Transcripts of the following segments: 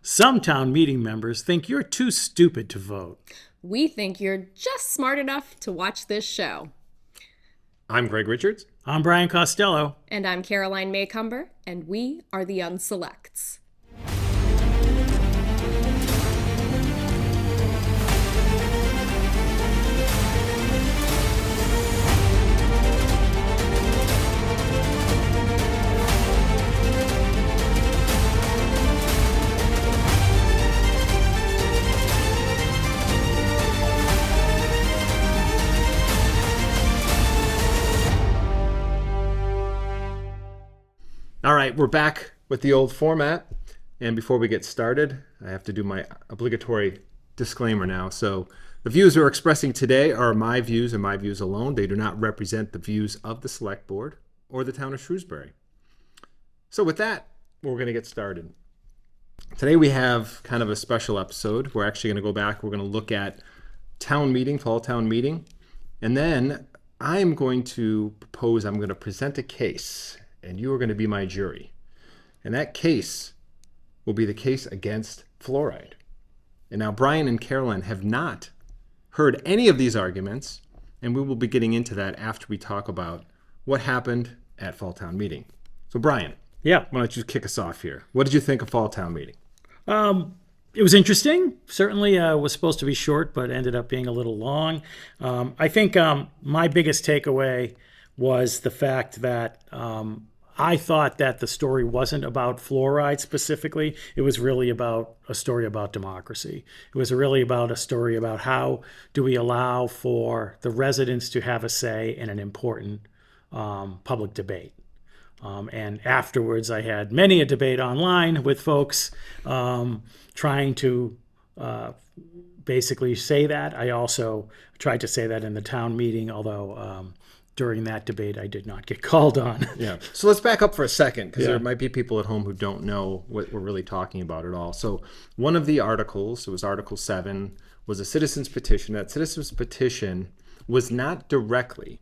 Some town meeting members think you're too stupid to vote. We think you're just smart enough to watch this show. I'm Gregg Richards. I'm Brian Costello. And I'm Caroline Maycumber, and we are the Unselects. All right, we're back with the old format. And before we get started, I have to do my obligatory disclaimer now. So the views we're expressing today are my views and my views alone. They do not represent the views of the Select Board or the town of Shrewsbury. So with that, we're going to get started. Today we have kind of a special episode. We're actually going to go back. We're going to look at town meeting, fall town meeting. And then I'm going to propose, I'm going to present a case. And you are going to be my jury. And that case will be the case against fluoride. And now Brian and Caroline have not heard any of these arguments, and we will be getting into that after we talk about what happened at Fall Town Meeting. So Brian, Yeah. why don't you kick us off here? What did you think of Fall Town Meeting? It was interesting. Certainly was supposed to be short, but ended up being a little long. I think my biggest takeaway was the fact that I thought that the story wasn't about fluoride specifically. It was really about a story about democracy. It was really about a story about how do we allow for the residents to have a say in an important public debate. And afterwards, I had many a debate online with folks trying to basically say that. I also tried to say that in the town meeting, although during that debate, I did not get called on. Yeah. So let's back up for a second, because there might be people at home who don't know what we're really talking about at all. So one of the articles, it was Article 7, was a citizen's petition. That citizen's petition was not directly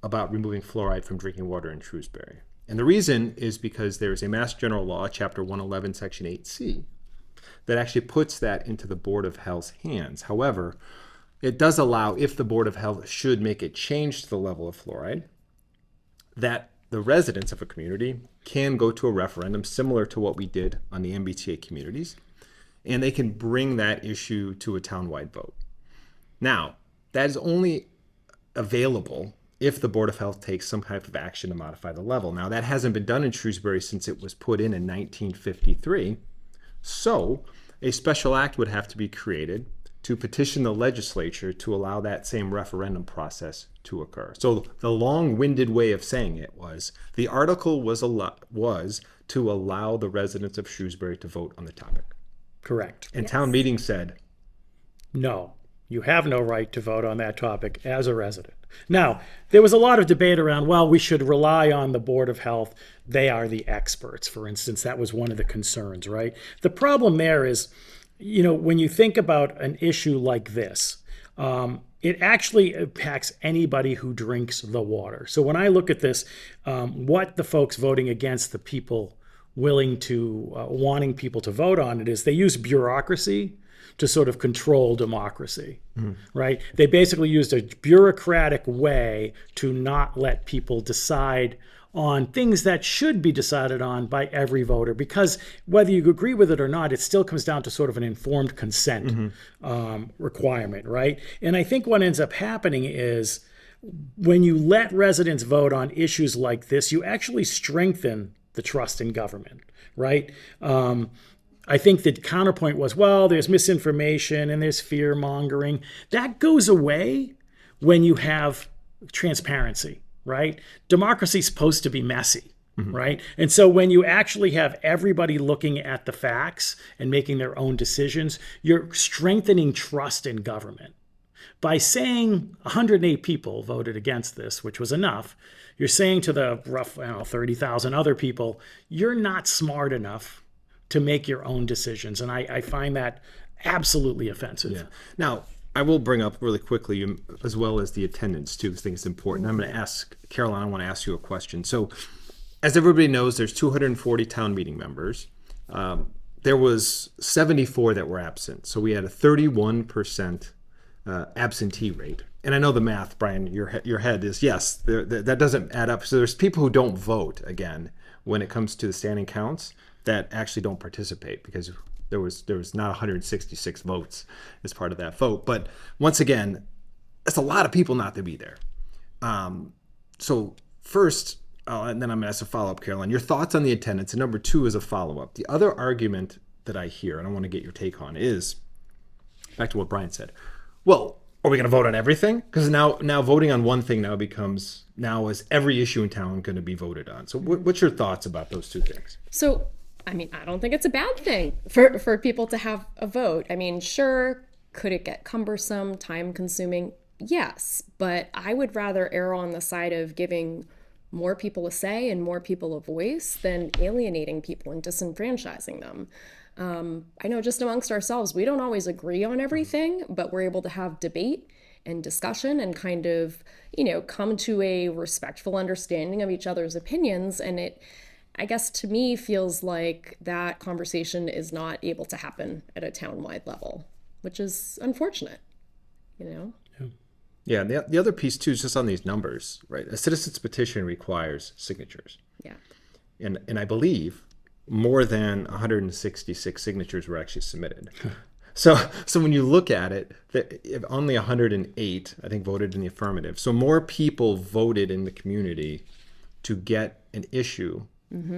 about removing fluoride from drinking water in Shrewsbury. And the reason is because there is a Mass General Law, Chapter 111, Section 8C, that actually puts that into the Board of Health's hands. However, it does allow, if the Board of Health should make a change to the level of fluoride, that the residents of a community can go to a referendum similar to what we did on the MBTA communities, and they can bring that issue to a townwide vote. Now, that is only available if the Board of Health takes some type of action to modify the level. Now, that hasn't been done in Shrewsbury since it was put in 1953, so a special act would have to be created to petition the legislature to allow that same referendum process to occur. So the long-winded way of saying it was the article was to allow the residents of Shrewsbury to vote on the topic. Correct. And town meeting said, No, you have no right to vote on that topic as a resident. Now, there was a lot of debate around, well, we should rely on the Board of Health. They are the experts, for instance. That was one of the concerns, right? The problem there is, when you think about an issue like this, it actually impacts anybody who drinks the water. So when I look at this, what the folks voting against the people willing to, wanting people to vote on it is they use bureaucracy to sort of control democracy, right? They basically used a bureaucratic way to not let people decide on things that should be decided on by every voter, because whether you agree with it or not, it still comes down to sort of an informed consent requirement, right? And I think what ends up happening is when you let residents vote on issues like this, you actually strengthen the trust in government, right? I think the counterpoint was, well, there's misinformation and there's fear mongering. That goes away when you have transparency. Right? Democracy is supposed to be messy, right? And so when you actually have everybody looking at the facts and making their own decisions, you're strengthening trust in government. By saying 108 people voted against this, which was enough, you're saying to the rough, 30,000 other people, you're not smart enough to make your own decisions. And I find that absolutely offensive. Yeah. Now, I will bring up really quickly, as well as the attendance too, because I think it's important. I'm going to ask, Caroline, I want to ask you a question. So as everybody knows, there's 240 town meeting members. there was 74 that were absent. So we had a 31% absentee rate. And I know the math, Brian, your head is, yes, that doesn't add up. So there's people who don't vote, again, when it comes to the standing counts, that actually don't participate because there was not 166 votes as part of that vote. But once again, that's a lot of people not to be there. So first, and then I'm going to ask a follow-up, Caroline, your thoughts on the attendance, and number two is a follow-up. The other argument that I hear, and I want to get your take on, is back to what Brian said. Well, are we going to vote on everything? Because now voting on one thing now is every issue in town going to be voted on. So what's your thoughts about those two things? So, I mean, I don't think it's a bad thing for people to have a vote. I mean, sure, could it get cumbersome, time-consuming? Yes, but I would rather err on the side of giving more people a say and more people a voice than alienating people and disenfranchising them. I know just amongst ourselves, we don't always agree on everything, but we're able to have debate and discussion and kind of, come to a respectful understanding of each other's opinions. And it, I guess to me, feels like that conversation is not able to happen at a town-wide level, which is unfortunate, Yeah, and the other piece too is just on these numbers, right? A citizen's petition requires signatures. Yeah. And I believe more than 166 signatures were actually submitted. So when you look at it, only 108, I think, voted in the affirmative. So more people voted in the community to get an issue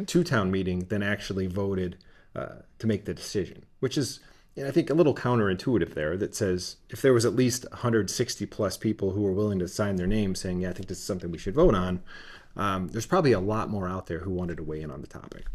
to town meeting than actually voted to make the decision, which is, I think, a little counterintuitive there, that says if there was at least 160 plus people who were willing to sign their name saying, yeah, I think this is something we should vote on, there's probably a lot more out there who wanted to weigh in on the topic.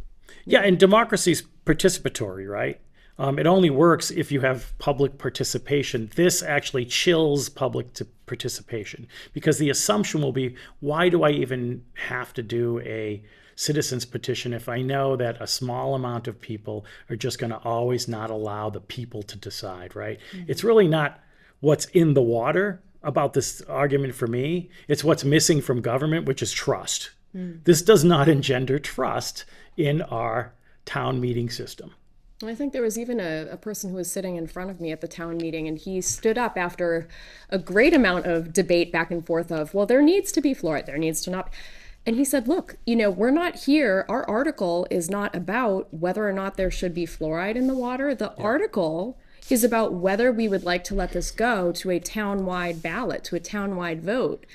Yeah, and democracy's participatory, right? It only works if you have public participation. This actually chills public participation because the assumption will be, why do I even have to do a citizens petition if I know that a small amount of people are just going to always not allow the people to decide, right? Mm-hmm. It's really not what's in the water about this argument for me. It's what's missing from government, which is trust. This does not engender trust in our town meeting system. I think there was even a person who was sitting in front of me at the town meeting, and he stood up after a great amount of debate back and forth of, well, there needs to be fluoride, there needs to not. And he said, look, we're not here. Our article is not about whether or not there should be fluoride in the water. The article is about whether we would like to let this go to a town-wide ballot, to a town-wide vote.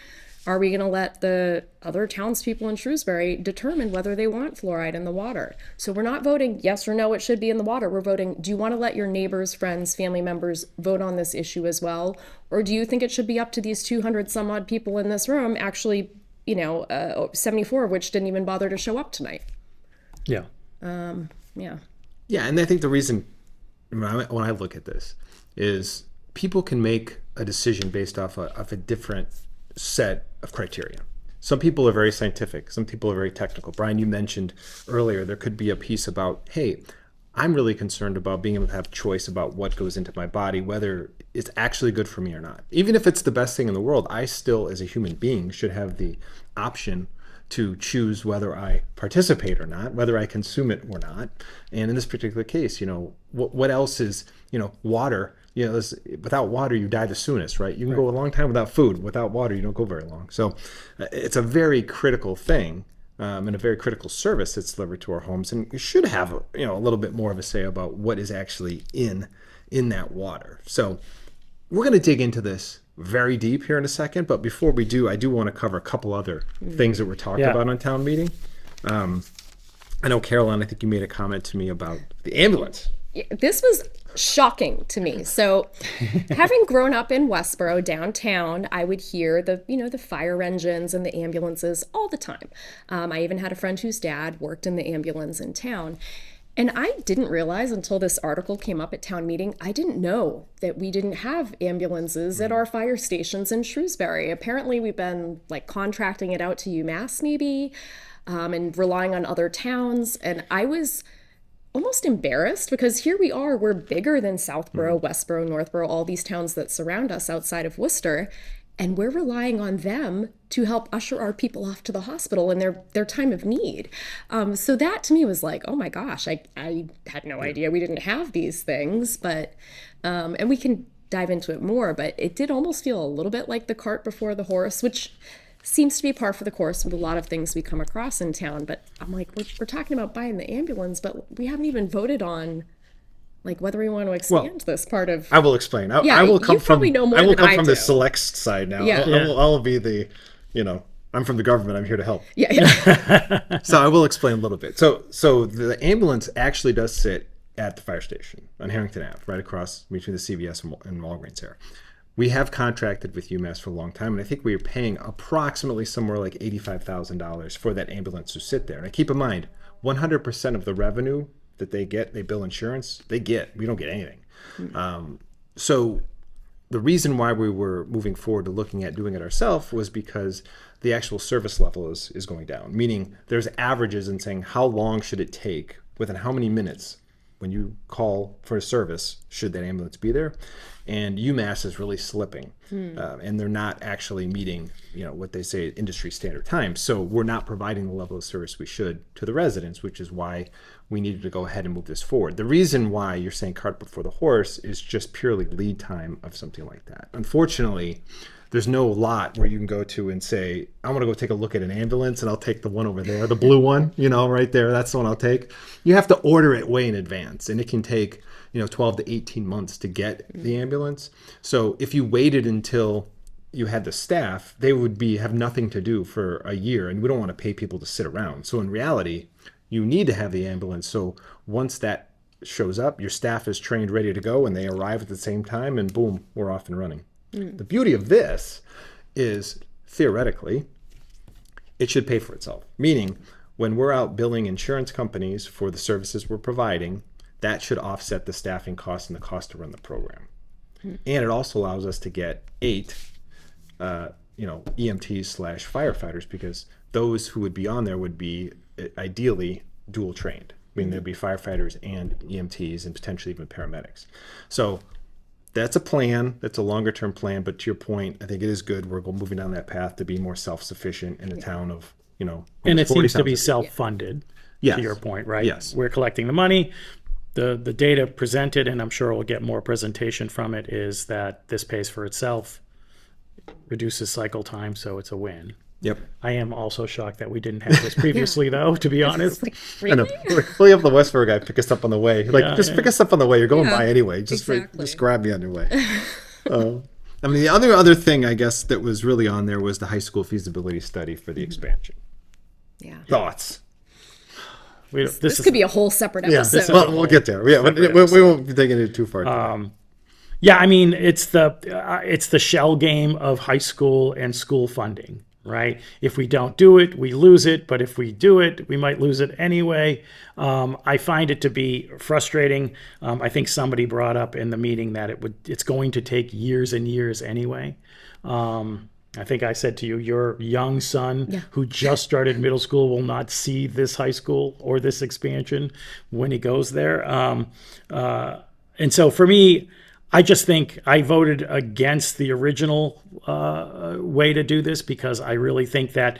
Are we going to let the other townspeople in Shrewsbury determine whether they want fluoride in the water? So we're not voting yes or no, it should be in the water. We're voting, do you want to let your neighbors, friends, family members vote on this issue as well? Or do you think it should be up to these 200 some odd people in this room, actually, 74 of which didn't even bother to show up tonight? Yeah. Yeah, and I think the reason when I look at this is people can make a decision based off a different set of criteria. Some people are very scientific. Some people are very technical. Brian, you mentioned earlier there could be a piece about, hey, I'm really concerned about being able to have choice about what goes into my body, whether it's actually good for me or not. Even if it's the best thing in the world, I still, as a human being, should have the option to choose whether I participate or not, whether I consume it or not. And in this particular case, what else is, water. Without water, you die the soonest, right? You can go a long time without food. Without water, you don't go very long. So it's a very critical thing and a very critical service that's delivered to our homes. And you should have, a little bit more of a say about what is actually in that water. So we're going to dig into this very deep here in a second. But before we do, I do want to cover a couple other things that we're talking about on town meeting. I know, Caroline, I think you made a comment to me about the ambulance. This was shocking to me. So having grown up in Westboro downtown, I would hear the fire engines and the ambulances all the time. I even had a friend whose dad worked in the ambulance in town. And I didn't realize until this article came up at town meeting, I didn't know that we didn't have ambulances at our fire stations in Shrewsbury. Apparently we've been contracting it out to UMass maybe, and relying on other towns. And I was almost embarrassed because here we are, we're bigger than Southborough, Westboro, Northborough, all these towns that surround us outside of Worcester. And we're relying on them to help usher our people off to the hospital in their time of need. So that to me was like, oh my gosh, I had no idea we didn't have these things. But, and we can dive into it more, but it did almost feel a little bit like the cart before the horse, which seems to be par for the course with a lot of things we come across in town. But I'm like, we're talking about buying the ambulance, but we haven't even voted on like whether we want to expand this part of. I will explain. I will come from. I will come from the selects side now. Yeah. I'll be the, I'm from the government. I'm here to help. Yeah. So I will explain a little bit. So the ambulance actually does sit at the fire station on Harrington Ave, right across between the CVS and Walgreens there. We have contracted with UMass for a long time, and I think we are paying approximately somewhere like $85,000 for that ambulance to sit there. And keep in mind, 100% of the revenue that they get, they bill insurance, we don't get anything. So the reason why we were moving forward to looking at doing it ourselves was because the actual service level is going down, meaning there's averages in saying how long should it take, within how many minutes when you call for a service, should that ambulance be there? And UMass is really slipping, and they're not actually meeting, what they say industry standard time. So we're not providing the level of service we should to the residents, which is why we needed to go ahead and move this forward. The reason why you're saying cart before the horse is just purely lead time of something like that. Unfortunately, there's no lot where you can go to and say, I want to go take a look at an ambulance and I'll take the one over there, the blue one, right there. That's the one I'll take. You have to order it way in advance, and it can take 12 to 18 months to get the ambulance. So if you waited until you had the staff, they would have nothing to do for a year, and we don't want to pay people to sit around. So in reality, you need to have the ambulance. So once that shows up, your staff is trained, ready to go, and they arrive at the same time, and boom, we're off and running. The beauty of this is, theoretically, it should pay for itself. Meaning, when we're out billing insurance companies for the services we're providing, that should offset the staffing costs and the cost to run the program. And it also allows us to get 8 EMTs/firefighters, because those who would be on there would be ideally dual trained. I mean, there'd be firefighters and EMTs and potentially even paramedics. So that's a plan. That's a longer term plan. But to your point, I think it is good. We're moving down that path to be more self-sufficient in a town of, and it seems to be self-funded. Yes. To your point, right? Yes. We're collecting the money. The data presented, and I'm sure we'll get more presentation from it, is that this pays for itself, reduces cycle time, so it's a win. Yep. I am also shocked that we didn't have this previously, though, to be honest. Really? I know. We'll have the Westboro guy pick us up on the way. Just pick us up on the way. You're going by anyway. Just grab me on your way. I mean, the other thing, I guess, that was really on there was the high school feasibility study for the expansion. Yeah. Thoughts? This could be a whole separate episode. We'll get there. Yeah, we won't be taking it too far. Yeah, I mean, it's the shell game of high school and school funding, right? If we don't do it, we lose it. But if we do it, we might lose it anyway. I find it to be frustrating. I think somebody brought up in the meeting that it's going to take years and years anyway. I think I said to you, your young son who just started middle school will not see this high school or this expansion when he goes there. And so for me, I just think I voted against the original way to do this, because I really think that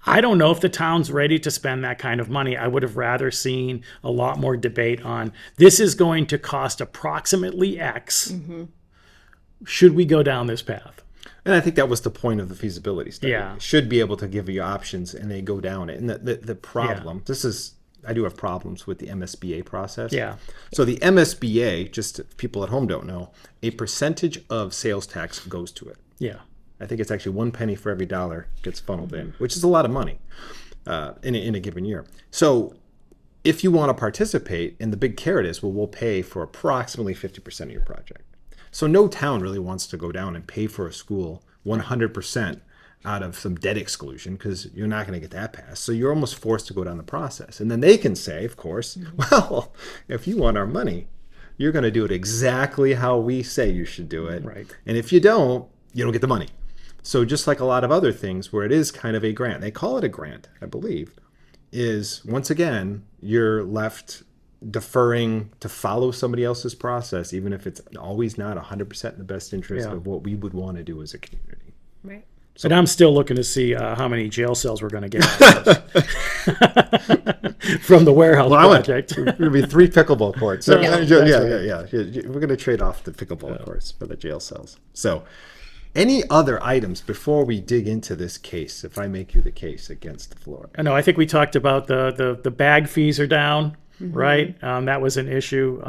I don't know if the town's ready to spend that kind of money. I would have rather seen a lot more debate on, this is going to cost approximately X. Should we go down this path? And I think that was the point of the feasibility study. Yeah. It should be able to give you options, and they go down it. And the problem, I do have problems with the MSBA process. Yeah. So the MSBA, just if people at home don't know, a percentage of sales tax goes to it. Yeah. I think it's actually 1 penny for every dollar gets funneled in, which is a lot of money in a given year. So if you want to participate, and the big carrot is, we'll pay for approximately 50% of your project. So no town really wants to go down and pay for a school 100% out of some debt exclusion, because you're not going to get that passed. So you're almost forced to go down the process. And then they can say, of course, well, if you want our money, you're going to do it exactly how we say you should do it. Right. And if you don't get the money. So just like a lot of other things where it is kind of a grant, they call it a grant, I believe, is once again, you're left deferring to follow somebody else's process, even if it's always not 100% in the best interest of what we would want to do as a community. Right. But I'm still looking to see how many jail cells we're going to get out of this. From the warehouse project. It'll be 3 pickleball courts. So, Yeah, yeah. We're going to trade off the pickleball courts for the jail cells. So, any other items before we dig into this case, if I make you the case against the fluoride? I know. I think we talked about the bag fees are down, right? That was an issue.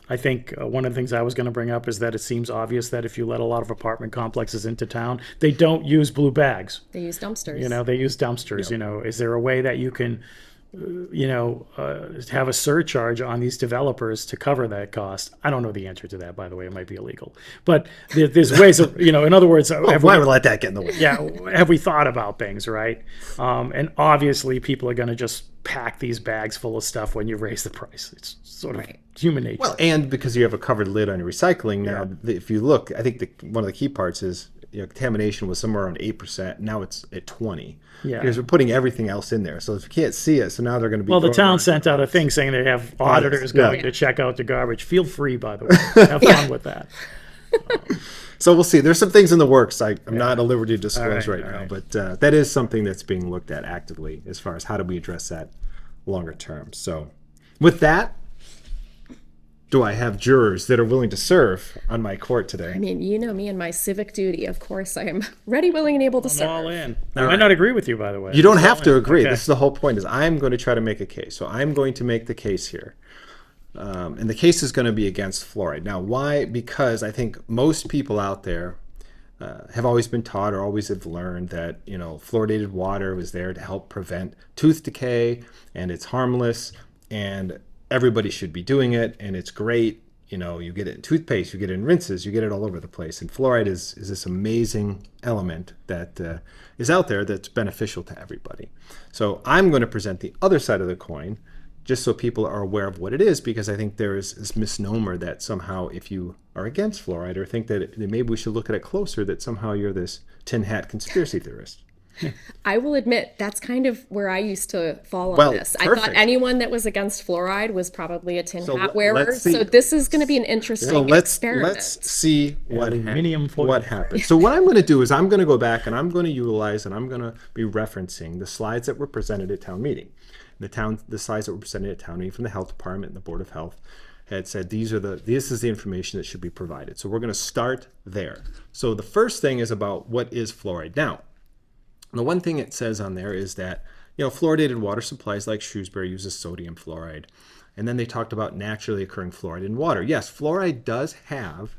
I think one of the things I was going to bring up is that it seems obvious that if you let a lot of apartment complexes into town, they don't use blue bags. They use dumpsters. They use dumpsters. Is there a way that you can, have a surcharge on these developers to cover that cost? I don't know the answer to that, by the way. It might be illegal. But there's ways of, in other words, why would let that get in the way? Yeah, have we thought about things, right? And obviously people are going to just pack these bags full of stuff when you raise the price. It's sort of human nature. Well, and because you have a covered lid on your recycling now, if you look, I think one of the key parts is contamination was somewhere around 8%. Now it's at 20%. Yeah. Because we're putting everything else in there. So if you can't see it, so now they're going to be. Well, the town sent out a thing saying they have auditors going to check out the garbage. Feel free, by the way. Have fun with that. So we'll see. There's some things in the works. I'm not at liberty to disclose right now, but that is something that's being looked at actively as far as how do we address that longer term. So with that, do I have jurors that are willing to serve on my court today? I mean, you know me and my civic duty. Of course, I am ready, willing, and able to serve. All in. I might not agree with you, by the way. You don't have to agree. Okay. This is the whole point. Is I'm going to try to make a case. So I'm going to make the case here. And the case is going to be against fluoride. Now, why? Because I think most people out there have always been taught or always have learned that, fluoridated water was there to help prevent tooth decay and it's harmless and everybody should be doing it and it's great. You get it in toothpaste, you get it in rinses, you get it all over the place. And fluoride is this amazing element that is out there that's beneficial to everybody. So I'm going to present the other side of the coin, just so people are aware of what it is, because I think there is this misnomer that somehow if you are against fluoride or think that maybe we should look at it closer, that somehow you're this tin hat conspiracy theorist. I will admit that's kind of where I used to fall on this. Perfect. I thought anyone that was against fluoride was probably a tin hat wearer. Let's see. So this is going to be an interesting experiment. Let's see what happens. So what I'm going to do is I'm going to go back and I'm going to utilize and I'm going to be referencing the slides that were presented at town meeting. The slides that were presented at town meeting from the health department and the Board of Health had said this is the information that should be provided. So we're going to start there. So the first thing is about what is fluoride. Now, the one thing it says on there is that fluoridated water supplies like Shrewsbury uses sodium fluoride. And then they talked about naturally occurring fluoride in water. Yes, water does have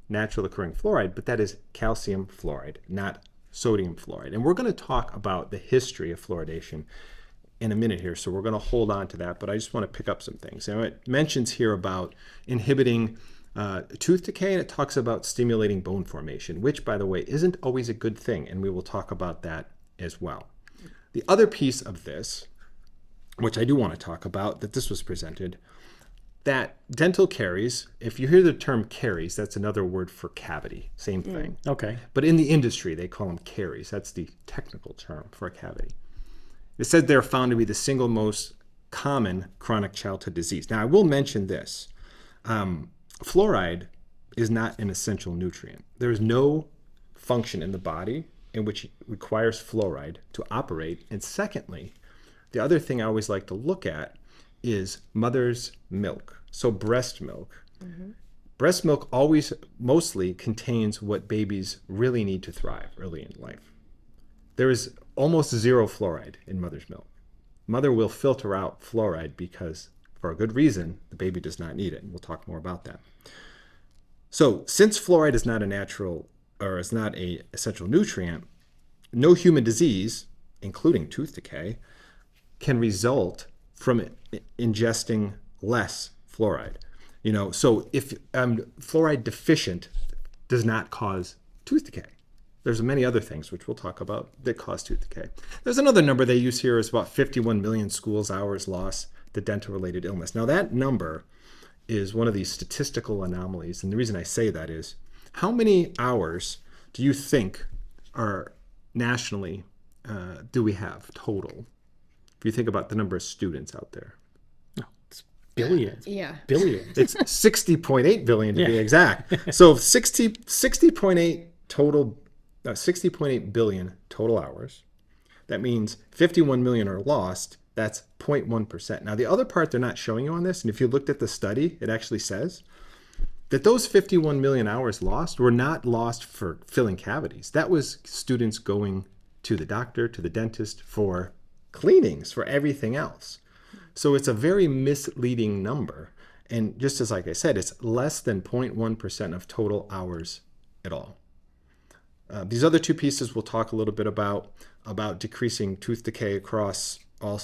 naturally occurring fluoride, but that is calcium fluoride, not sodium fluoride. And we're going to talk about the history of fluoridation in a minute here, so we're going to hold on to that, but I just want to pick up some things. It mentions here about inhibiting tooth decay, and it talks about stimulating bone formation, which, by the way, isn't always a good thing, and we will talk about that as well. The other piece of this, which I do want to talk about, that this was presented, that dental caries, if you hear the term caries, that's another word for cavity, same thing. Okay. But in the industry, they call them caries. That's the technical term for a cavity. It said they're found to be the single most common chronic childhood disease. Now, I will mention this. Fluoride is not an essential nutrient. There is no function in the body in which it requires fluoride to operate. And secondly, the other thing I always like to look at is mother's milk. So breast milk. Mm-hmm. Breast milk always mostly contains what babies really need to thrive early in life. There is almost zero fluoride in mother's milk. Mother will filter out fluoride because, for a good reason, the baby does not need it. And we'll talk more about that. So since fluoride is not a natural or is not an essential nutrient, no human disease, including tooth decay, can result from ingesting less fluoride. So if fluoride deficient does not cause tooth decay. There's many other things which we'll talk about that cause tooth decay. There's another number they use here is about 51 million schools hours lost to dental-related illness. Now that number is one of these statistical anomalies, and the reason I say that is, how many hours do you think are nationally do we have total? If you think about the number of students out there. It's Billions. Yeah. Billions. It's 60.8 billion to be exact. So 60.8 total, 60.8 billion total hours. That means 51 million are lost. That's 0.1%. Now, the other part they're not showing you on this, and if you looked at the study, it actually says that those 51 million hours lost were not lost for filling cavities. That was students going to the doctor, to the dentist for cleanings, for everything else. So it's a very misleading number. And just as like I said, it's less than 0.1% of total hours at all. These other two pieces we'll talk a little bit about decreasing tooth decay across all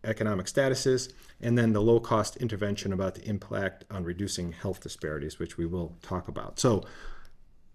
economic statuses, and then the low-cost intervention about the impact on reducing health disparities, which we will talk about. So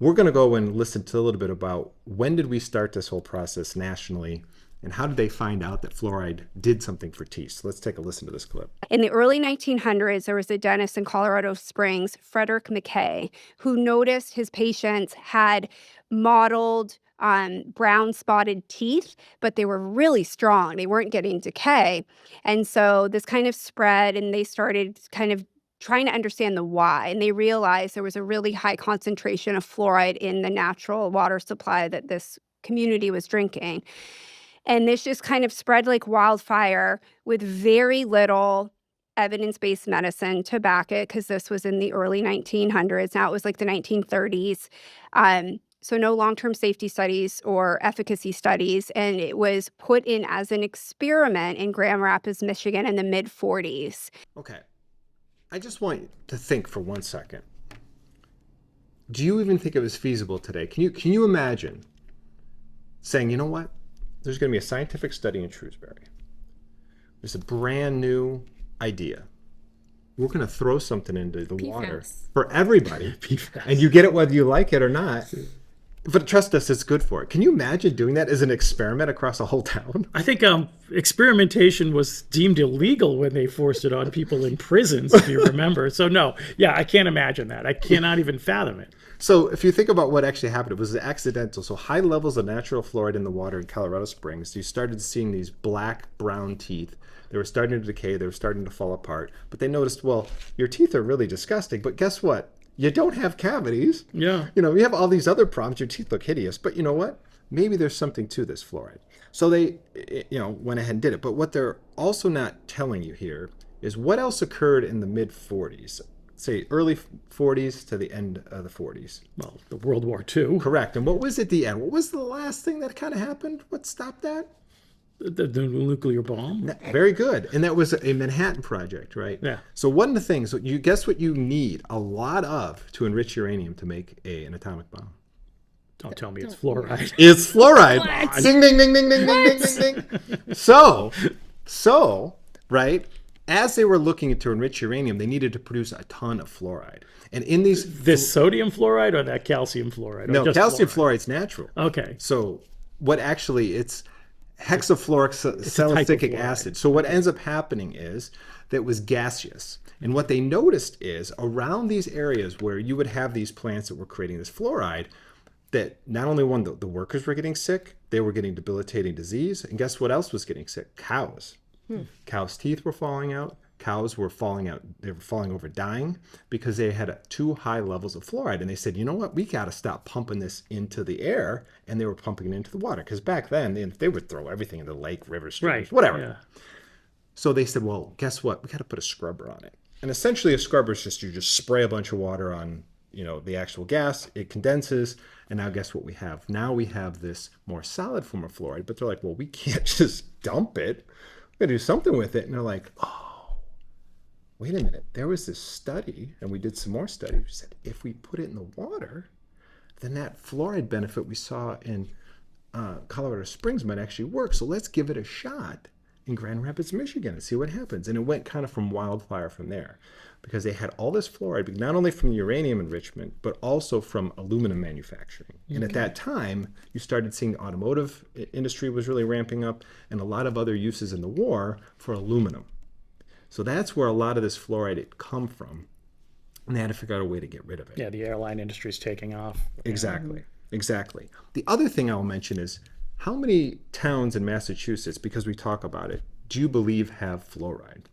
we're going to go and listen to a little bit about when did we start this whole process nationally, and how did they find out that fluoride did something for teeth? So let's take a listen to this clip. In the early 1900s, there was a dentist in Colorado Springs, Frederick McKay, who noticed his patients had mottled brown spotted teeth, but they were really strong. They weren't getting decay. And so this kind of spread, and they started kind of trying to understand the why. And they realized there was a really high concentration of fluoride in the natural water supply that this community was drinking. And this just kind of spread like wildfire with very little evidence-based medicine to back it, because this was in the early 1900s. Now it was like the 1930s. So no long-term safety studies or efficacy studies. And it was put in as an experiment in Grand Rapids, Michigan in the mid-40s. Okay. I just want you to think for 1 second. Do you even think it was feasible today? Can you imagine saying, you know what? There's going to be a scientific study in Shrewsbury. There's a brand new idea. We're going to throw something into the water for everybody. And you get it whether you like it or not. But trust us, it's good for it. Can you imagine doing that as an experiment across a whole town? I think experimentation was deemed illegal when they forced it on people in prisons, if you remember. So no, I can't imagine that. I cannot even fathom it. So if you think about what actually happened, it was accidental. So high levels of natural fluoride in the water in Colorado Springs. You started seeing these black-brown teeth. They were starting to decay. They were starting to fall apart. But they noticed, well, your teeth are really disgusting. But guess what? You don't have cavities. Yeah. You have all these other problems. Your teeth look hideous. But you know what? Maybe there's something to this fluoride. So they, went ahead and did it. But what they're also not telling you here is what else occurred in the mid-40s. Say early 40s to the end of the 40s. Well, the World War II. Correct. And what was at the end? What was the last thing that kind of happened? What stopped that? The nuclear bomb. Very good. And that was a Manhattan Project, right? Yeah. So one of the things, you guess what you need a lot of to enrich uranium to make an atomic bomb? Don't tell me it's fluoride. It's fluoride. Ding, ding, ding, ding, ding, ding, ding, ding. So, right, as they were looking to enrich uranium, they needed to produce a ton of fluoride. And in this sodium fluoride or that calcium fluoride? No, calcium fluoride's natural. Okay. So what actually, it's hexafluoric salicylic acid. So what ends up happening is that it was gaseous. And what they noticed is around these areas where you would have these plants that were creating this fluoride, that not only the workers were getting sick, they were getting debilitating disease. And guess what else was getting sick? Cows. Cows' teeth were falling out. Cows were falling out. They were falling over dying because they had too high levels of fluoride. And they said, you know what? We got to stop pumping this into the air. And they were pumping it into the water. Because back then, they would throw everything into the lake, river, streams, whatever. Yeah. So they said, well, guess what? We got to put a scrubber on it. And essentially a scrubber is just, you just spray a bunch of water on, the actual gas. It condenses. And now guess what we have? Now we have this more solid form of fluoride. But they're like, well, we can't just dump it. We got to do something with it. And they're like, oh, wait a minute. There was this study, and we did some more studies. We said, if we put it in the water, then that fluoride benefit we saw in Colorado Springs might actually work. So let's give it a shot in Grand Rapids, Michigan, and see what happens. And it went kind of from wildfire from there, because they had all this fluoride, not only from uranium enrichment, but also from aluminum manufacturing. And at that time, you started seeing the automotive industry was really ramping up, and a lot of other uses in the war for aluminum. So that's where a lot of this fluoride had come from, and they had to figure out a way to get rid of it. Yeah, the airline industry is taking off. Exactly. The other thing I'll mention is, how many towns in Massachusetts, because we talk about it, do you believe have fluoride?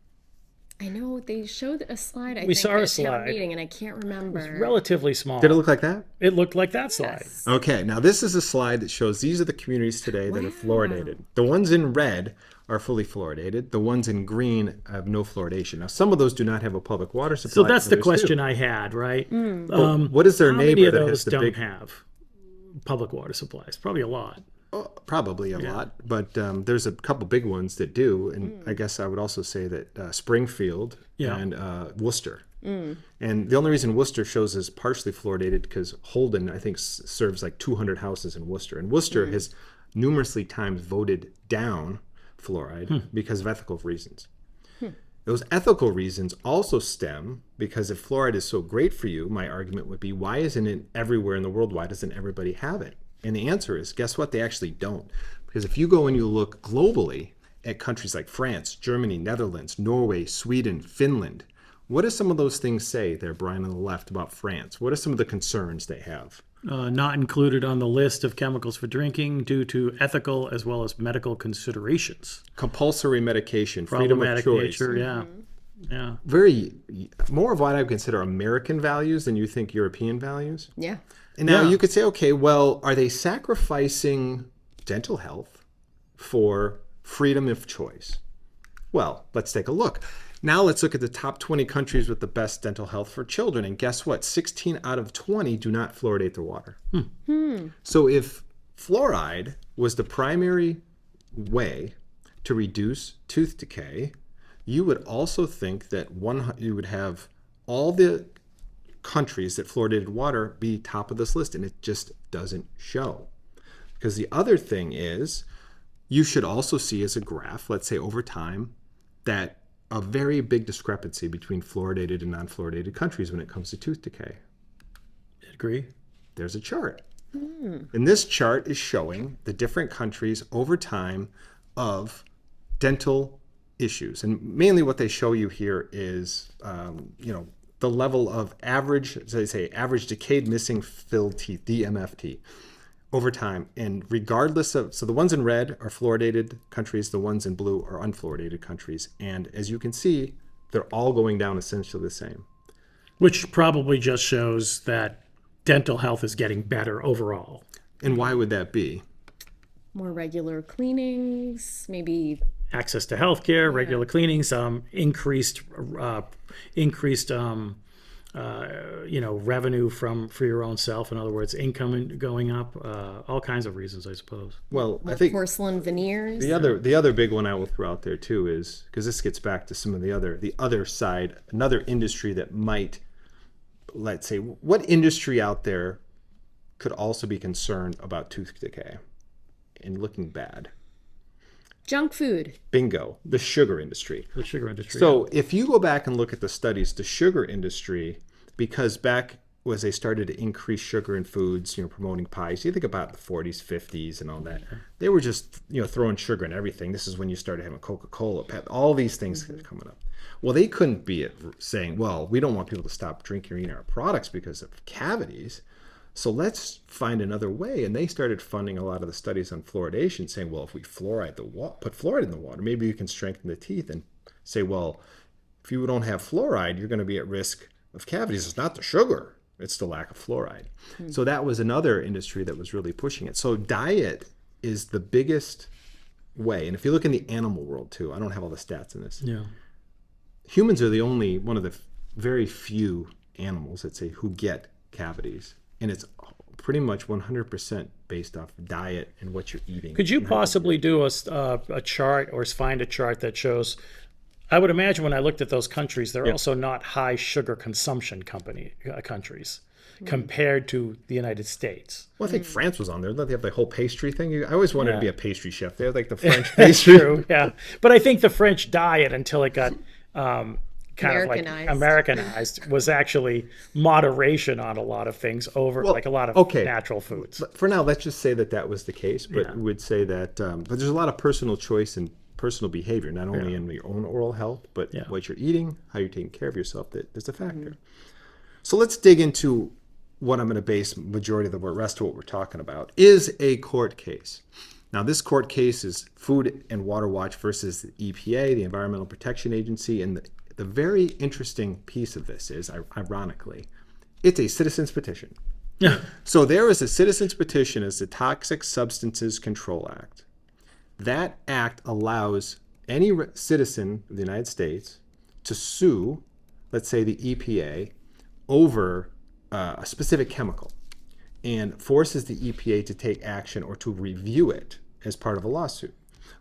I know they showed a slide. I We think saw at a town slide. meeting, and I can't remember. Relatively small. Did it look like that? It looked like that slide. Yes. Okay, now this is a slide that shows these are the communities today that are fluoridated. The ones in red are fully fluoridated. The ones in green have no fluoridation. Now, some of those do not have a public water supply. So that's the others question do. I had, right? What is their How neighbor many of that those has the don't big? have public water supplies? Probably a lot. Probably a lot, but there's a couple big ones that do, and I guess I would also say that Springfield Yeah. and Worcester. And the only reason Worcester shows as partially fluoridated because Holden, I think, serves like 200 houses in Worcester, and Worcester has numerously times voted down fluoride because of ethical reasons. Those ethical reasons also stem because if fluoride is so great for you, my argument would be, why isn't it everywhere in the world? Why doesn't everybody have it? And the answer is, guess what? They actually don't. Because if you go and you look globally at countries like France, Germany, Netherlands, Norway, Sweden, Finland, what do some of those things say there, Brian, on the left about France? What are some of the concerns they have? Not included on the list of chemicals for drinking due to ethical as well as medical considerations. Compulsory medication, freedom of Problematic choice. nature, yeah. Yeah. Very, more of what I would consider American values than you think European values. Yeah. And now Yeah. you could say, okay, well, are they sacrificing dental health for freedom of choice? Well, let's take a look. Now let's look at the top 20 countries with the best dental health for children. And guess what? 16 out of 20 do not fluoridate their water. So if fluoride was the primary way to reduce tooth decay, you would also think that you would have all the countries that fluoridated water be top of this list, and it just doesn't show. Because the other thing is, you should also see as a graph, let's say over time, that a very big discrepancy between fluoridated and non-fluoridated countries when it comes to tooth decay. Agree. There's a chart. And this chart is showing the different countries over time of dental issues. And mainly what they show you here is, the level of average, as they say, average decayed missing filled teeth, DMFT, over time. And regardless of, so the ones in red are fluoridated countries, the ones in blue are unfluoridated countries. And as you can see, they're all going down essentially the same. Which probably just shows that dental health is getting better overall. And why would that be? More regular cleanings, maybe. Access to healthcare, regular cleanings, increased revenue for your own self. In other words, income going up. All kinds of reasons, I suppose. Well, I think Porcelain veneers. the other big one I will throw out there too is, because this gets back to some of the other side, another industry that might, let's say, what industry out there could also be concerned about tooth decay and looking bad? Junk food. Bingo, the sugar industry. The sugar industry. So if you go back and look at the studies, the sugar industry, because back as they started to increase sugar in foods, promoting pies, you think about the 40s, 50s and all that, they were just, throwing sugar in everything. This is when you started having Coca-Cola, Pepsi, all these things coming up. Well, they couldn't be saying, well, we don't want people to stop drinking or eating our products because of cavities. So let's find another way. And they started funding a lot of the studies on fluoridation, saying, well, if we put fluoride in the water, maybe you can strengthen the teeth, and say, well, if you don't have fluoride, you're going to be at risk of cavities. It's not the sugar, it's the lack of fluoride. So that was another industry that was really pushing it. So diet is the biggest way. And if you look in the animal world too, I don't have all the stats in this. yeah. Humans are the only one of the very few animals, let's say, who get cavities. And it's pretty much 100% based off diet and what you're eating. Could you possibly do a chart or find a chart that shows? I would imagine when I looked at those countries, they're also not high sugar consumption countries compared to the United States. Well, I think France was on there. Don't they have the whole pastry thing? I always wanted to be a pastry chef. They have like the French pastry. True, yeah. But I think the French diet, until it got kind of like Americanized, was actually moderation on a lot of things over like a lot of natural foods. But for now, let's just say that was the case. But we would say that, but there's a lot of personal choice and personal behavior, not only in your own oral health, but what you're eating, how you're taking care of yourself. There's a factor. So let's dig into what I'm going to base majority of the rest of what we're talking about is a court case. Now, this court case is Food and Water Watch versus the EPA, the Environmental Protection Agency, and The very interesting piece of this is, ironically, it's a citizen's petition. Yeah. So there is a citizen's petition as the Toxic Substances Control Act. That act allows any citizen of the United States to sue, let's say the EPA, over a specific chemical, and forces the EPA to take action or to review it as part of a lawsuit,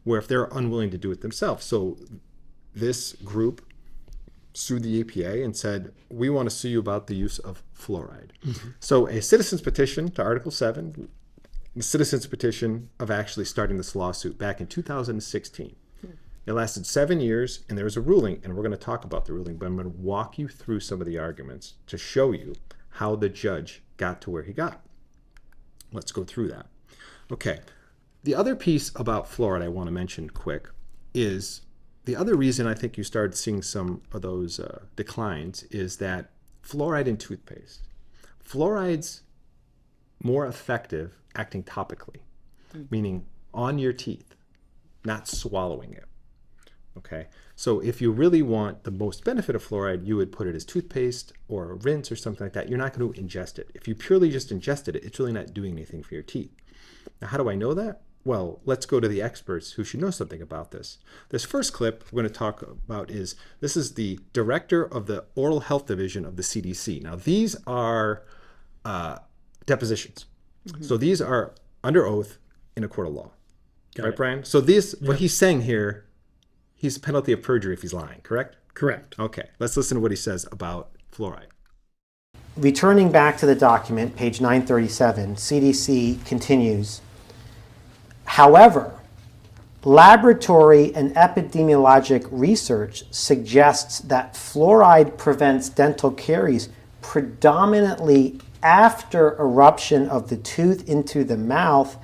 where if they're unwilling to do it themselves. So this group sued the EPA and said, we want to sue you about the use of fluoride. Mm-hmm. So a citizen's petition to Article 7, the citizen's petition of actually starting this lawsuit back in 2016. It lasted 7 years, and there was a ruling, and we're going to talk about the ruling, but I'm going to walk you through some of the arguments to show you how the judge got to where he got. Let's go through that. Okay. The other piece about fluoride I want to mention quick is the other reason I think you started seeing some of those declines is that fluoride in toothpaste. Fluoride's more effective acting topically, meaning on your teeth, not swallowing it. Okay, so if you really want the most benefit of fluoride, you would put it as toothpaste or a rinse or something like that. You're not going to ingest it. If you purely just ingested it, it's really not doing anything for your teeth. Now, how do I know that? Well, let's go to the experts who should know something about this. This first clip we're going to talk about this is the director of the Oral Health Division of the CDC. Now, these are depositions. Mm-hmm. So these are under oath in a court of law. Got right, it. Brian? So what he's saying here, he's a penalty of perjury if he's lying, correct? Correct. Okay, let's listen to what he says about fluoride. Returning back to the document, page 937, CDC continues, however, laboratory and epidemiologic research suggests that fluoride prevents dental caries predominantly after eruption of the tooth into the mouth,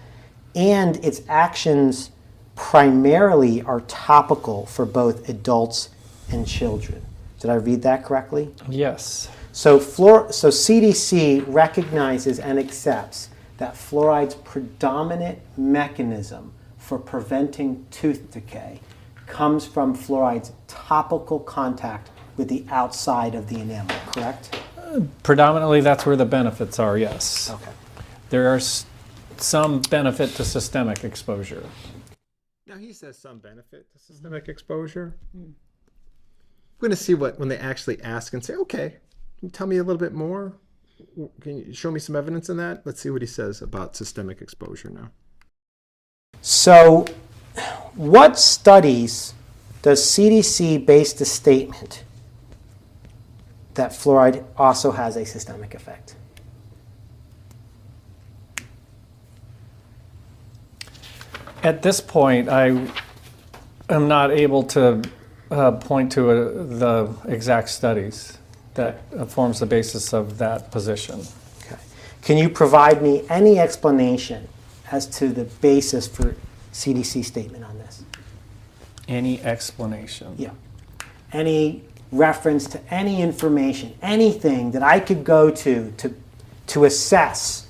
and its actions primarily are topical for both adults and children. Did I read that correctly? Yes. So CDC recognizes and accepts that fluoride's predominant mechanism for preventing tooth decay comes from fluoride's topical contact with the outside of the enamel, correct? Predominantly, that's where the benefits are, yes. Okay. There are some benefit to systemic exposure. Now, he says some benefit to systemic exposure. We're going to see when they actually ask and say, okay, can you tell me a little bit more? Can you show me some evidence in that? Let's see what he says about systemic exposure now. So what studies does CDC base the statement that fluoride also has a systemic effect? At this point, I am not able to point to the exact studies that forms the basis of that position. Okay. Can you provide me any explanation as to the basis for CDC statement on this? Any explanation? Yeah. Any reference to any information, anything that I could go to assess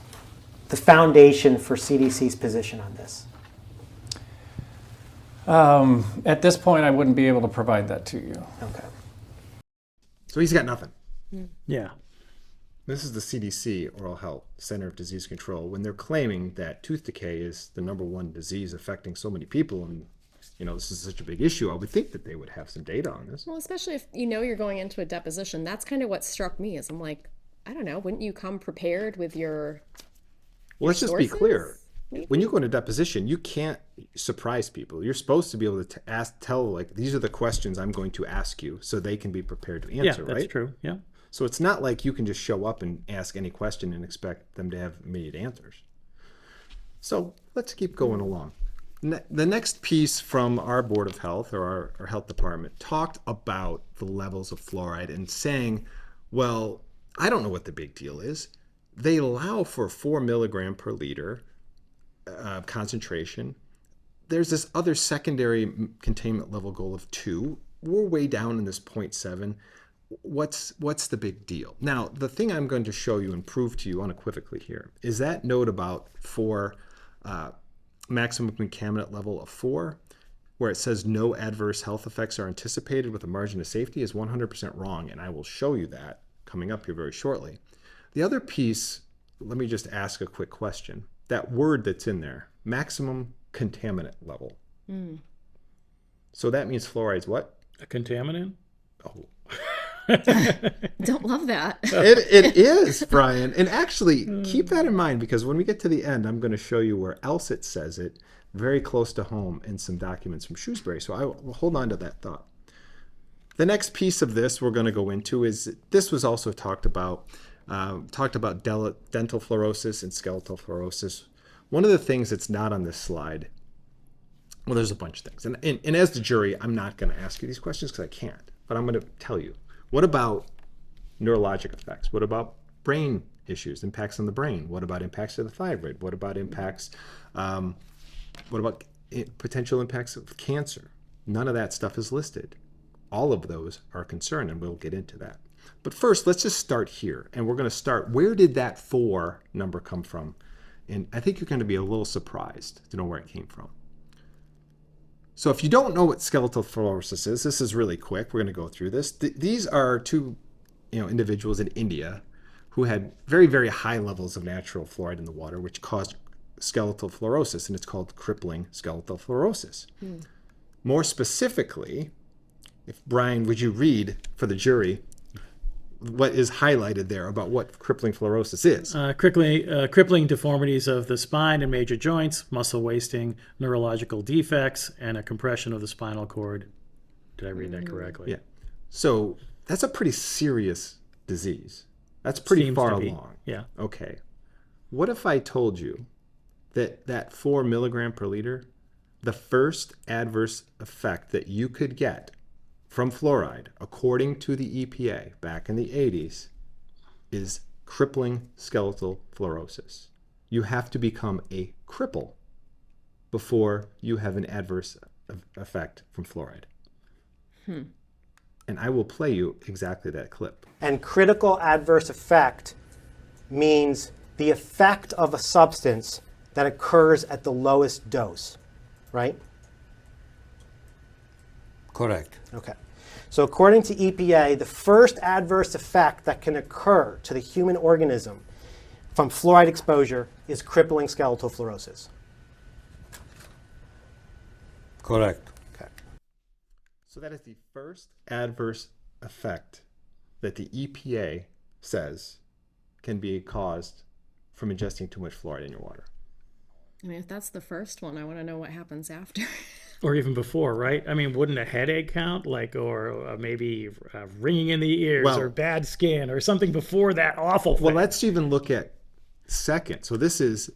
the foundation for CDC's position on this? At this point, I wouldn't be able to provide that to you. Okay. So he's got nothing. Yeah. This is the CDC, Oral Health Center of Disease Control, when they're claiming that tooth decay is the #1 disease affecting so many people, and this is such a big issue. I would think that they would have some data on this. Well, especially if you're going into a deposition. That's kind of what struck me. Is I'm like, I don't know, wouldn't you come prepared with your Well, let's just be sources? clear. Maybe. When you go into deposition, you can't surprise people. You're supposed to be able to tell, like, these are the questions I'm going to ask you, so they can be prepared to answer, Yeah, that's right? true. Yeah. So it's not like you can just show up and ask any question and expect them to have immediate answers. So let's keep going along. The next piece from our Board of Health, or our health department, talked about the levels of fluoride and saying, well, I don't know what the big deal is. They allow for 4 milligram per liter concentration. There's this other secondary containment level goal of 2. We're way down in this 0.7. What's the big deal? Now, the thing I'm going to show you and prove to you unequivocally here is that note about maximum contaminant level of 4. where it says no adverse health effects are anticipated with a margin of safety is 100% wrong, and I will show you that coming up here very shortly. The other piece, let me just ask a quick question. That word that's in there, maximum contaminant level. So that means fluoride's what? A contaminant? Oh. Don't love that. It is, Brian. And actually, keep that in mind, because when we get to the end, I'm going to show you where else it says it very close to home in some documents from Shrewsbury. So I will hold on to that thought. The next piece of this we're going to go into is, this was also talked about dental fluorosis and skeletal fluorosis. One of the things that's not on this slide, well, there's a bunch of things. And as the jury, I'm not going to ask you these questions because I can't, but I'm going to tell you. What about neurologic effects? What about brain issues, impacts on the brain? What about impacts to the thyroid? What about impacts, what about potential impacts of cancer? None of that stuff is listed. All of those are a concern, and we'll get into that. But first, let's just start here. And we're going to start, where did that 4 number come from? And I think you're going to be a little surprised to know where it came from. So if you don't know what skeletal fluorosis is, this is really quick. We're going to go through this. These are 2 individuals in India who had very, very high levels of natural fluoride in the water, which caused skeletal fluorosis, and it's called crippling skeletal fluorosis. More specifically, if Brian, would you read for the jury what is highlighted there about what crippling fluorosis is? Crippling deformities of the spine and major joints, muscle wasting, neurological defects, and a compression of the spinal cord. Did I read that correctly? Yeah. So that's a pretty serious disease. That's pretty Seems far to be. along. Yeah. Okay. What if I told you that 4 milligram per liter, the first adverse effect that you could get from fluoride, according to the EPA back in the 80s, is crippling skeletal fluorosis? You have to become a cripple before you have an adverse effect from fluoride. And I will play you exactly that clip. And critical adverse effect means the effect of a substance that occurs at the lowest dose, right? Correct. Okay. So according to EPA, the first adverse effect that can occur to the human organism from fluoride exposure is crippling skeletal fluorosis. Correct. Okay. So that is the first adverse effect that the EPA says can be caused from ingesting too much fluoride in your water. I mean, if that's the first one, I want to know what happens after. Or even before, right? I mean, wouldn't a headache count? Or maybe ringing in the ears, or bad skin, or something before that awful thing? Well, let's even look at second. So this is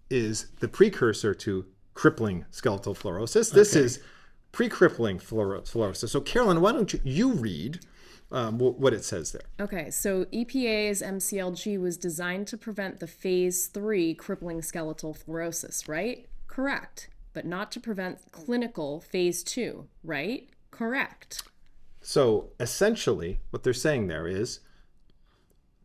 the precursor to crippling skeletal fluorosis. This is pre-crippling fluorosis. So Carolyn, why don't you read what it says there? Okay, so EPA's MCLG was designed to prevent the phase 3 crippling skeletal fluorosis, right? Correct. But not to prevent clinical phase 2, right? Correct. So essentially, what they're saying there is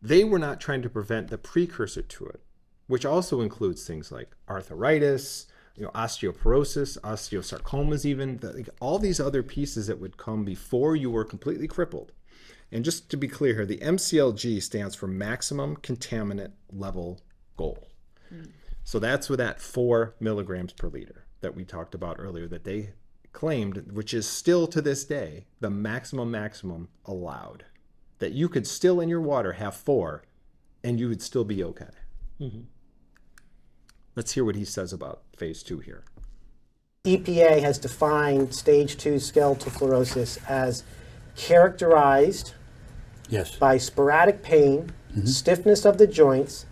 they were not trying to prevent the precursor to it, which also includes things like arthritis, osteoporosis, osteosarcomas, even all these other pieces that would come before you were completely crippled. And just to be clear here, the MCLG stands for maximum contaminant level goal. So that's with that 4 milligrams per liter that we talked about earlier that they claimed, which is still to this day the maximum allowed. That you could still in your water have 4 and you would still be okay. Let's hear what he says about phase 2 here. EPA has defined stage 2 skeletal fluorosis as characterized by sporadic pain, stiffness of the joints,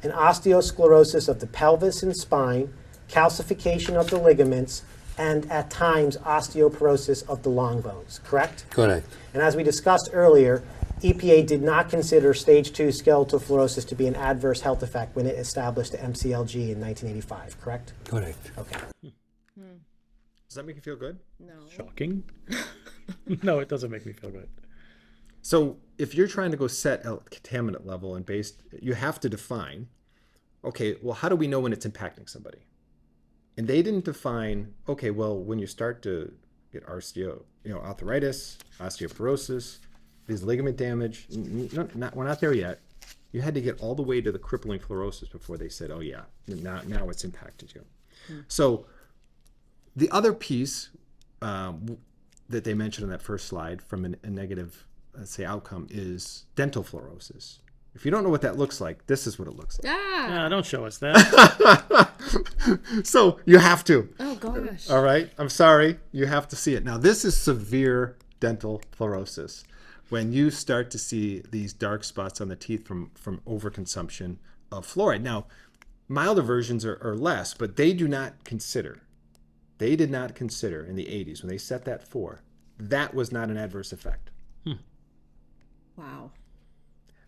and osteosclerosis of the pelvis and spine, calcification of the ligaments, and at times osteoporosis of the long bones, correct? Correct. And as we discussed earlier, EPA did not consider stage 2 skeletal fluorosis to be an adverse health effect when it established the MCLG in 1985, correct? Correct. Okay. Does that make you feel good? No. Shocking. No, it doesn't make me feel good. So if you're trying to go set a contaminant level and you have to define, okay, well, how do we know when it's impacting somebody? And they didn't define, okay, well, when you start to get arthritis, osteoporosis, these ligament damage, we're not there yet. You had to get all the way to the crippling fluorosis before they said, oh yeah, now it's impacted you. So the other piece that they mentioned on that first slide from a negative, let's say, outcome is dental fluorosis. If you don't know what that looks like, this is what it looks like. Yeah, don't show us that. So you have to. Oh gosh. All right. I'm sorry. You have to see it. Now, this is severe dental fluorosis. When you start to see these dark spots on the teeth from overconsumption of fluoride. Now, milder versions are less, but they did not consider in the 80s when they set that that was not an adverse effect. Wow.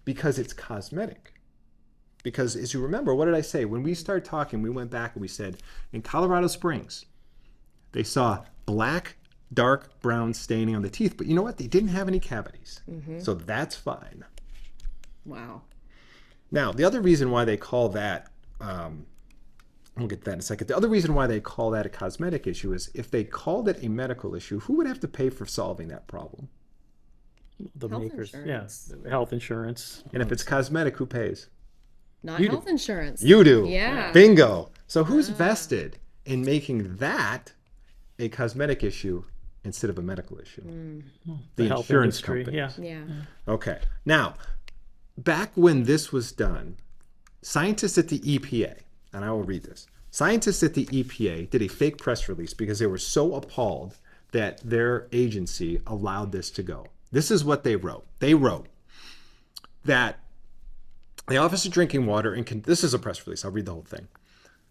Because it's cosmetic. Because as you remember, what did I say? When we started talking, we went back and we said, in Colorado Springs, they saw black, dark brown staining on the teeth, but you know what? They didn't have any cavities. So that's fine. Wow. Now, the other reason why they call that, we'll get to that in a second. The other reason why they call that a cosmetic issue is if they called it a medical issue, who would have to pay for solving that problem? The Health makers, insurance. yeah, health insurance. And if it's cosmetic, who pays? Not You do. health insurance. You do. Yeah. Bingo. So who's vested in making that a cosmetic issue instead of a medical issue? The health insurance industry, companies. Yeah. Okay. Now, back when this was done, scientists at the EPA, and I will read this, scientists at the EPA did a fake press release because they were so appalled that their agency allowed this to go. This is what they wrote. They wrote that the Office of Drinking Water, this is a press release, I'll read the whole thing.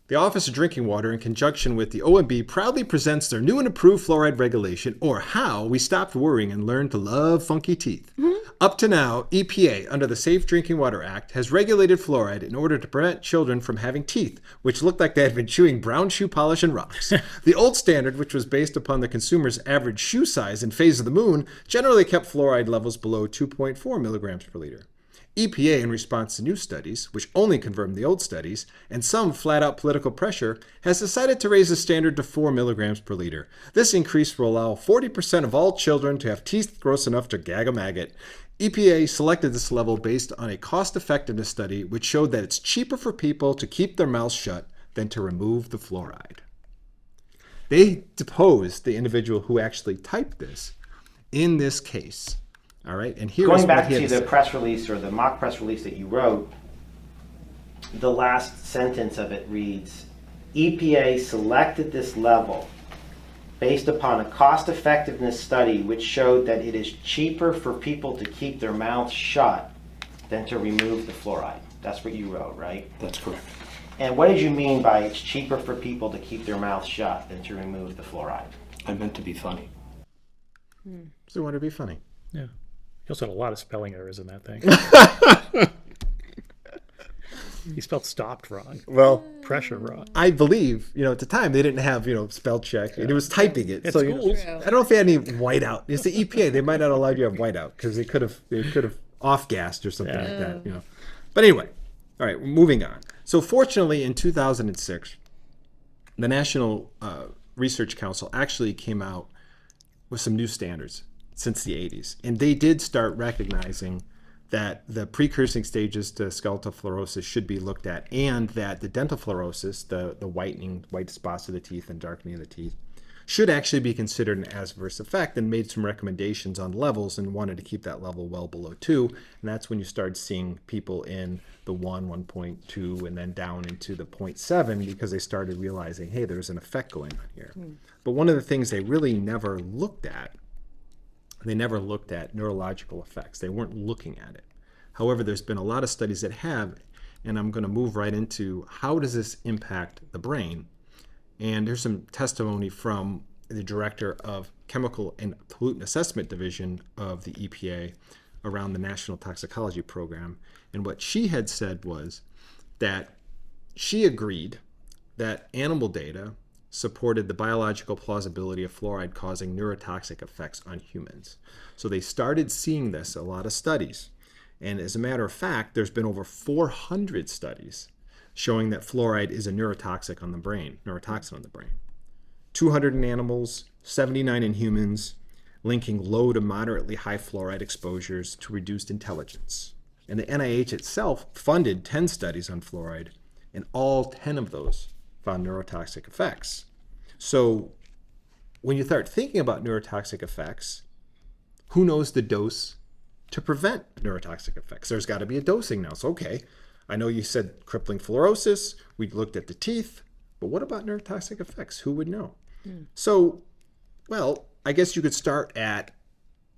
The Office of Drinking Water, in conjunction with the OMB, proudly presents their new and improved fluoride regulation, or how we stopped worrying and learned to love funky teeth. Up to now, EPA, under the Safe Drinking Water Act, has regulated fluoride in order to prevent children from having teeth, which looked like they had been chewing brown shoe polish and rocks. The old standard, which was based upon the consumer's average shoe size and phase of the moon, generally kept fluoride levels below 2.4 milligrams per liter. EPA, in response to new studies, which only confirm the old studies, and some flat-out political pressure, has decided to raise the standard to 4 milligrams per liter. This increase will allow 40% of all children to have teeth gross enough to gag a maggot. EPA selected this level based on a cost-effectiveness study which showed that it's cheaper for people to keep their mouths shut than to remove the fluoride. They deposed the individual who actually typed this in this case. All right, and here Going is back what he to had the say. press release or the mock press release that you wrote, the last sentence of it reads, EPA selected this level based upon a cost-effectiveness study which showed that it is cheaper for people to keep their mouths shut than to remove the fluoride. That's what you wrote, right? That's correct. And what did you mean by it's cheaper for people to keep their mouths shut than to remove the fluoride? I meant to be funny. So you want to be funny. Yeah. He also had a lot of spelling errors in that thing. He spelled stopped wrong. Well, Pressure wrong. I believe, at the time they didn't have, spell check. And it was typing it. It's So schools. I don't know if they had any whiteout. It's the EPA. They might not allow you to have whiteout because they could have off-gassed or something like that. But anyway, all right, moving on. So fortunately, in 2006, the National Research Council actually came out with some new standards since the 80s. And they did start recognizing that the precursing stages to skeletal fluorosis should be looked at, and that the dental fluorosis, the white spots of the teeth and darkening of the teeth, should actually be considered an adverse effect, and made some recommendations on levels and wanted to keep that level well below 2. And that's when you start seeing people in the 1, 1.2, and then down into the 0.7 because they started realizing, hey, there's an effect going on here. But one of the things they really never looked at, they never looked at neurological effects. They weren't looking at it. However, there's been a lot of studies that have, and I'm going to move right into how does this impact the brain. And there's some testimony from the director of Chemical and Pollutant Assessment Division of the EPA around the National Toxicology Program. And what she had said was that she agreed that animal data supported the biological plausibility of fluoride causing neurotoxic effects on humans. So they started seeing this, a lot of studies. And as a matter of fact, there's been over 400 studies showing that fluoride is a neurotoxin on the brain. 200 in animals, 79 in humans, linking low to moderately high fluoride exposures to reduced intelligence. And the NIH itself funded 10 studies on fluoride, and all 10 of those found neurotoxic effects. So when you start thinking about neurotoxic effects, who knows the dose to prevent neurotoxic effects? There's got to be a dosing now. So, okay, I know you said crippling fluorosis, we looked at the teeth, but what about neurotoxic effects? Who would know? So, well, I guess you could start at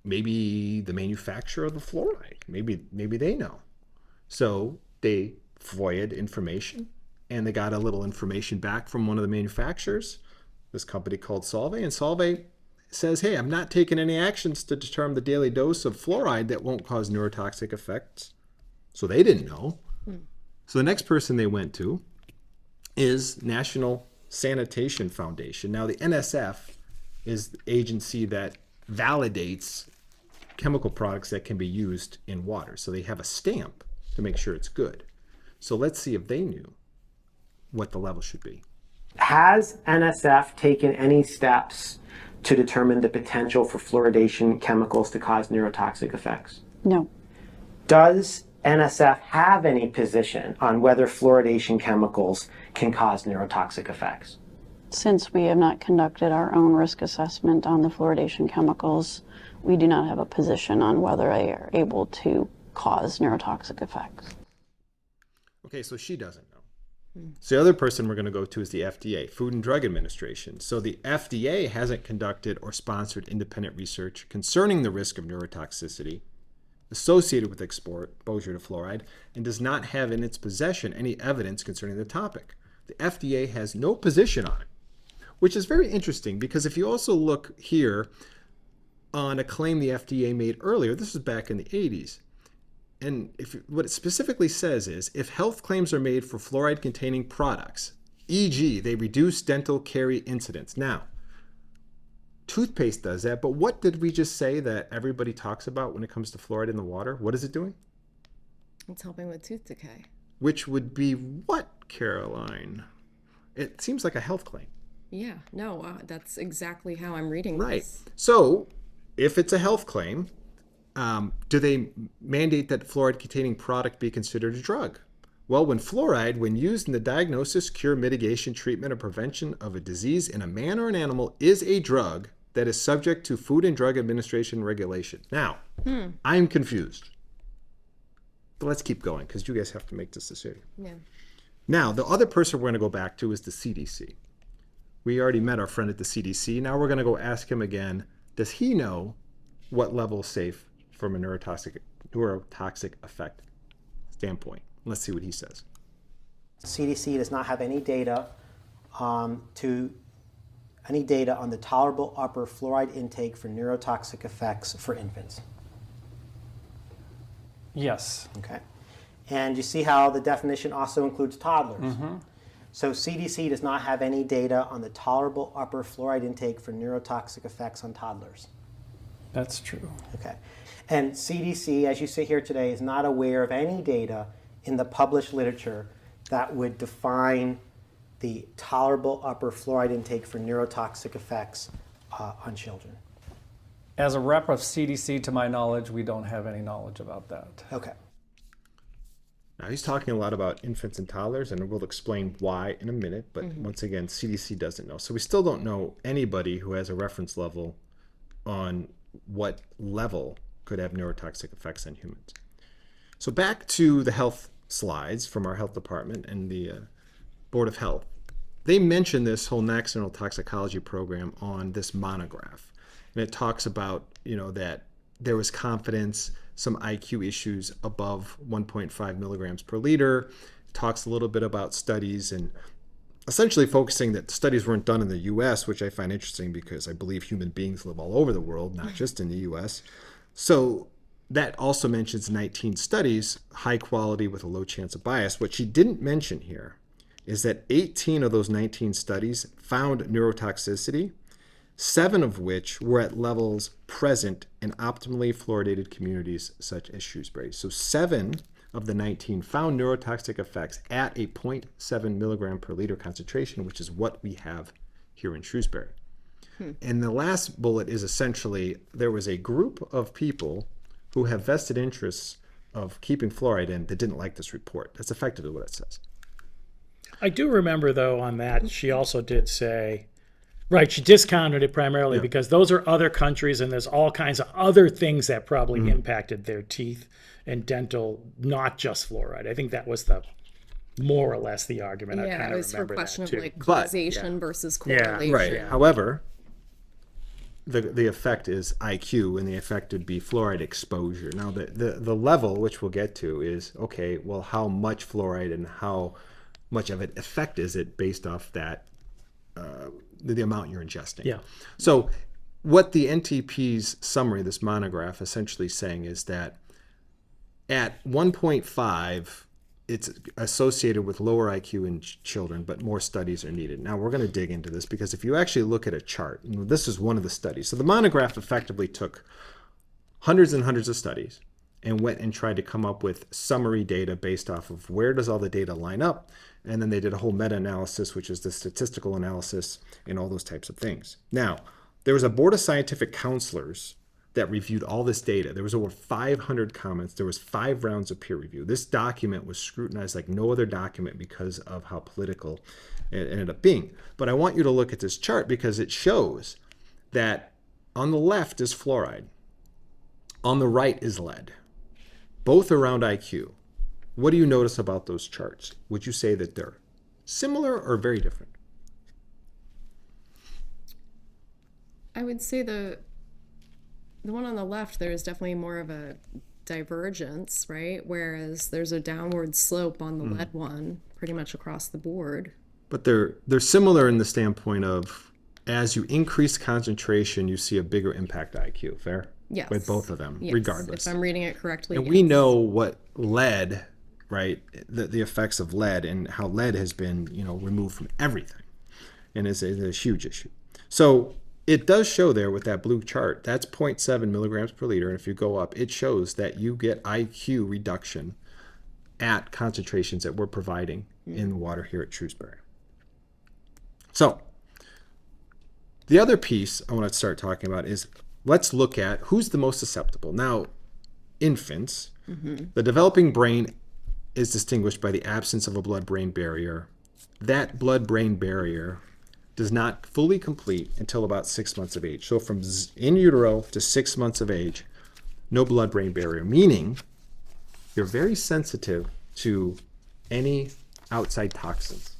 maybe the manufacturer of the fluoride. Maybe they know. So they FOIA'd information, and they got a little information back from one of the manufacturers, this company called Solvay, and Solvay says, hey, I'm not taking any actions to determine the daily dose of fluoride that won't cause neurotoxic effects. So they didn't know. So the next person they went to is National Sanitation Foundation. Now the NSF is the agency that validates chemical products that can be used in water. So they have a stamp to make sure it's good. So let's see if they knew what the level should be. Has NSF taken any steps to determine the potential for fluoridation chemicals to cause neurotoxic effects? No. Does NSF have any position on whether fluoridation chemicals can cause neurotoxic effects? Since we have not conducted our own risk assessment on the fluoridation chemicals, we do not have a position on whether they are able to cause neurotoxic effects. Okay, so she doesn't know. So the other person we're going to go to is the FDA, Food and Drug Administration. So the FDA hasn't conducted or sponsored independent research concerning the risk of neurotoxicity associated with exposure to fluoride, and does not have in its possession any evidence concerning the topic. The FDA has no position on it, which is very interesting because if you also look here on a claim the FDA made earlier, this was back in the 80s, and what it specifically says is, if health claims are made for fluoride-containing products, e.g., they reduce dental carie incidence. Now, toothpaste does that, but what did we just say that everybody talks about when it comes to fluoride in the water? What is it doing? It's helping with tooth decay. Which would be what, Caroline? It seems like a health claim. Yeah, no, that's exactly how I'm reading Right. this. So, if it's a health claim, do they mandate that fluoride-containing product be considered a drug? Well, when fluoride, when used in the diagnosis, cure, mitigation, treatment, or prevention of a disease in a man or an animal, is a drug that is subject to Food and Drug Administration regulation. Now, I'm confused. But let's keep going because you guys have to make this decision. Yeah. Now, the other person we're going to go back to is the CDC. We already met our friend at the CDC. Now we're going to go ask him again, does he know what level is safe from a neurotoxic effect standpoint? Let's see what he says. CDC does not have any data on the tolerable upper fluoride intake for neurotoxic effects for infants. Yes. Okay. And you see how the definition also includes toddlers. So CDC does not have any data on the tolerable upper fluoride intake for neurotoxic effects on toddlers. That's true. Okay. And CDC, as you sit here today, is not aware of any data in the published literature that would define the tolerable upper fluoride intake for neurotoxic effects on children. As a rep of CDC, to my knowledge, we don't have any knowledge about that. Okay. Now, he's talking a lot about infants and toddlers, and we'll explain why in a minute. But once again, CDC doesn't know. So we still don't know anybody who has a reference level on what level could have neurotoxic effects on humans. So back to the health slides from our health department and the Board of Health. They mention this whole national toxicology program on this monograph. And it talks about, that there was confidence, some IQ issues above 1.5 milligrams per liter. It talks a little bit about studies and essentially focusing that studies weren't done in the U.S., which I find interesting because I believe human beings live all over the world, not just in the U.S. So that also mentions 19 studies, high quality with a low chance of bias. What she didn't mention here is that 18 of those 19 studies found neurotoxicity, 7 of which were at levels present in optimally fluoridated communities such as Shrewsbury. So 7 of the 19 found neurotoxic effects at a 0.7 milligram per liter concentration, which is what we have here in Shrewsbury. And the last bullet is essentially, there was a group of people who have vested interests of keeping fluoride in that didn't like this report. That's effectively what it says. I do remember, though, on that, she also did say, right, she discounted it primarily because those are other countries and there's all kinds of other things that probably impacted their teeth and dental, not just fluoride. I think that was the more or less the argument. I Yeah, kind it of was her remember question that of too. like causation versus correlation. Right. However, the effect is IQ, and the effect would be fluoride exposure. Now, the level, which we'll get to, is, okay, well, how much fluoride and how much of an effect is it based off that, the amount you're ingesting. Yeah. So what the NTP's summary, this monograph, essentially saying is that at 1.5, it's associated with lower IQ in children, but more studies are needed. Now, we're going to dig into this because if you actually look at a chart, and this is one of the studies. So the monograph effectively took hundreds and hundreds of studies and went and tried to come up with summary data based off of where does all the data line up. And then they did a whole meta-analysis, which is the statistical analysis and all those types of things. Now, there was a board of scientific counselors that reviewed all this data. There was over 500 comments. There was 5 rounds of peer review. This document was scrutinized like no other document because of how political it ended up being. But I want you to look at this chart because it shows that on the left is fluoride. On the right is lead. Both around IQ. What do you notice about those charts? Would you say that they're similar or very different? I would say the one on the left, there's definitely more of a divergence, right? Whereas there's a downward slope on the lead one, pretty much across the board. But they're similar in the standpoint of as you increase concentration, you see a bigger impact to IQ. Fair? Yes. With both of them, Yes, regardless. if I'm reading it correctly. And yes. we know what lead, right? The effects of lead and how lead has been, removed from everything, and is a huge issue. So it does show there with that blue chart. That's 0.7 milligrams per liter, and if you go up, it shows that you get IQ reduction at concentrations that we're providing in the water here at Shrewsbury. So the other piece I want to start talking about is let's look at who's the most susceptible. Now, infants, the developing brain is distinguished by the absence of a blood-brain barrier. That blood-brain barrier does not fully complete until about 6 months of age. So from in utero to 6 months of age, no blood-brain barrier, meaning you're very sensitive to any outside toxins.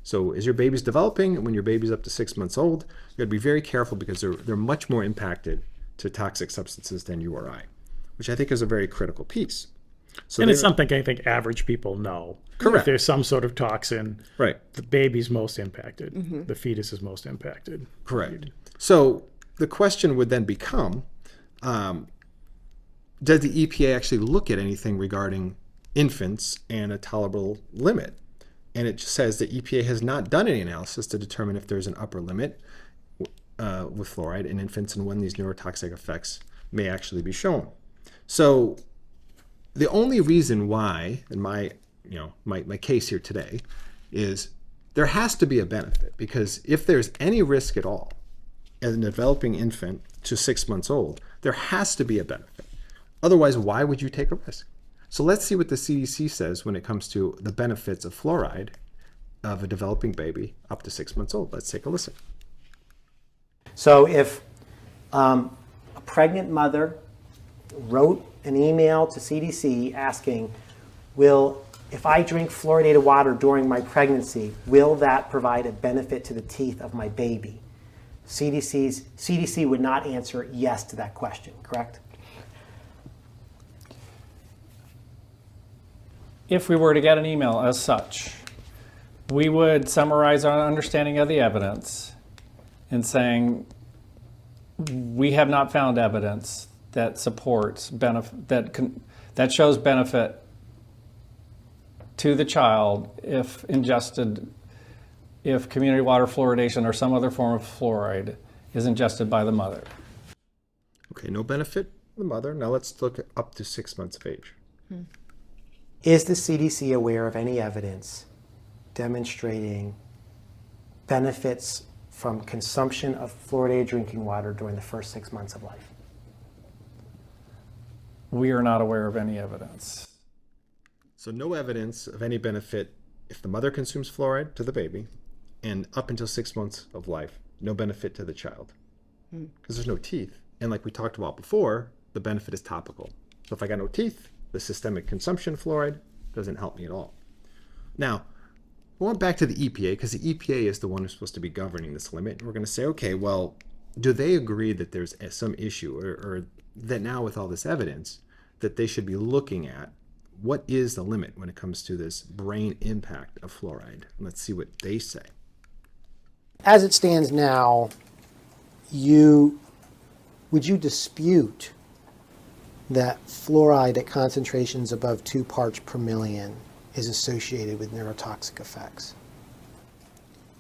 So as your baby's developing, and when your baby's up to 6 months old, you gotta be very careful because they're much more impacted to toxic substances than you or I, which I think is a very critical piece. So And it's something I think average people know. Correct. If there's some sort of toxin, right. the baby's most impacted. The fetus is most impacted. Correct. So the question would then become, does the EPA actually look at anything regarding infants and a tolerable limit? And it says that EPA has not done any analysis to determine if there's an upper limit with fluoride in infants and when these neurotoxic effects may actually be shown. So the only reason why, in my case here today, is there has to be a benefit, because if there's any risk at all as a developing infant to 6 months old, there has to be a benefit. Otherwise, why would you take a risk? So let's see what the CDC says when it comes to the benefits of fluoride of a developing baby up to 6 months old. Let's take a listen. So if a pregnant mother wrote an email to CDC asking, if I drink fluoridated water during my pregnancy, will that provide a benefit to the teeth of my baby? CDC would not answer yes to that question, correct? If we were to get an email as such, we would summarize our understanding of the evidence in saying we have not found evidence that supports benefit, that shows benefit to the child if ingested, if community water fluoridation or some other form of fluoride is ingested by the mother. Okay, no benefit to the mother. Now let's look at up to 6 months of age. Is the CDC aware of any evidence demonstrating benefits from consumption of fluoridated drinking water during the first 6 months of life? We are not aware of any evidence. So no evidence of any benefit if the mother consumes fluoride to the baby, and up until 6 months of life, no benefit to the child. Because there's no teeth. And like we talked about before, the benefit is topical. So if I got no teeth, the systemic consumption of fluoride doesn't help me at all. Now, we went back to the EPA, because the EPA is the one who's supposed to be governing this limit. We're going to say, okay, well, do they agree that there's some issue, or that now with all this evidence, that they should be looking at what is the limit when it comes to this brain impact of fluoride? Let's see what they say. As it stands now, would you dispute that fluoride at concentrations above 2 parts per million is associated with neurotoxic effects?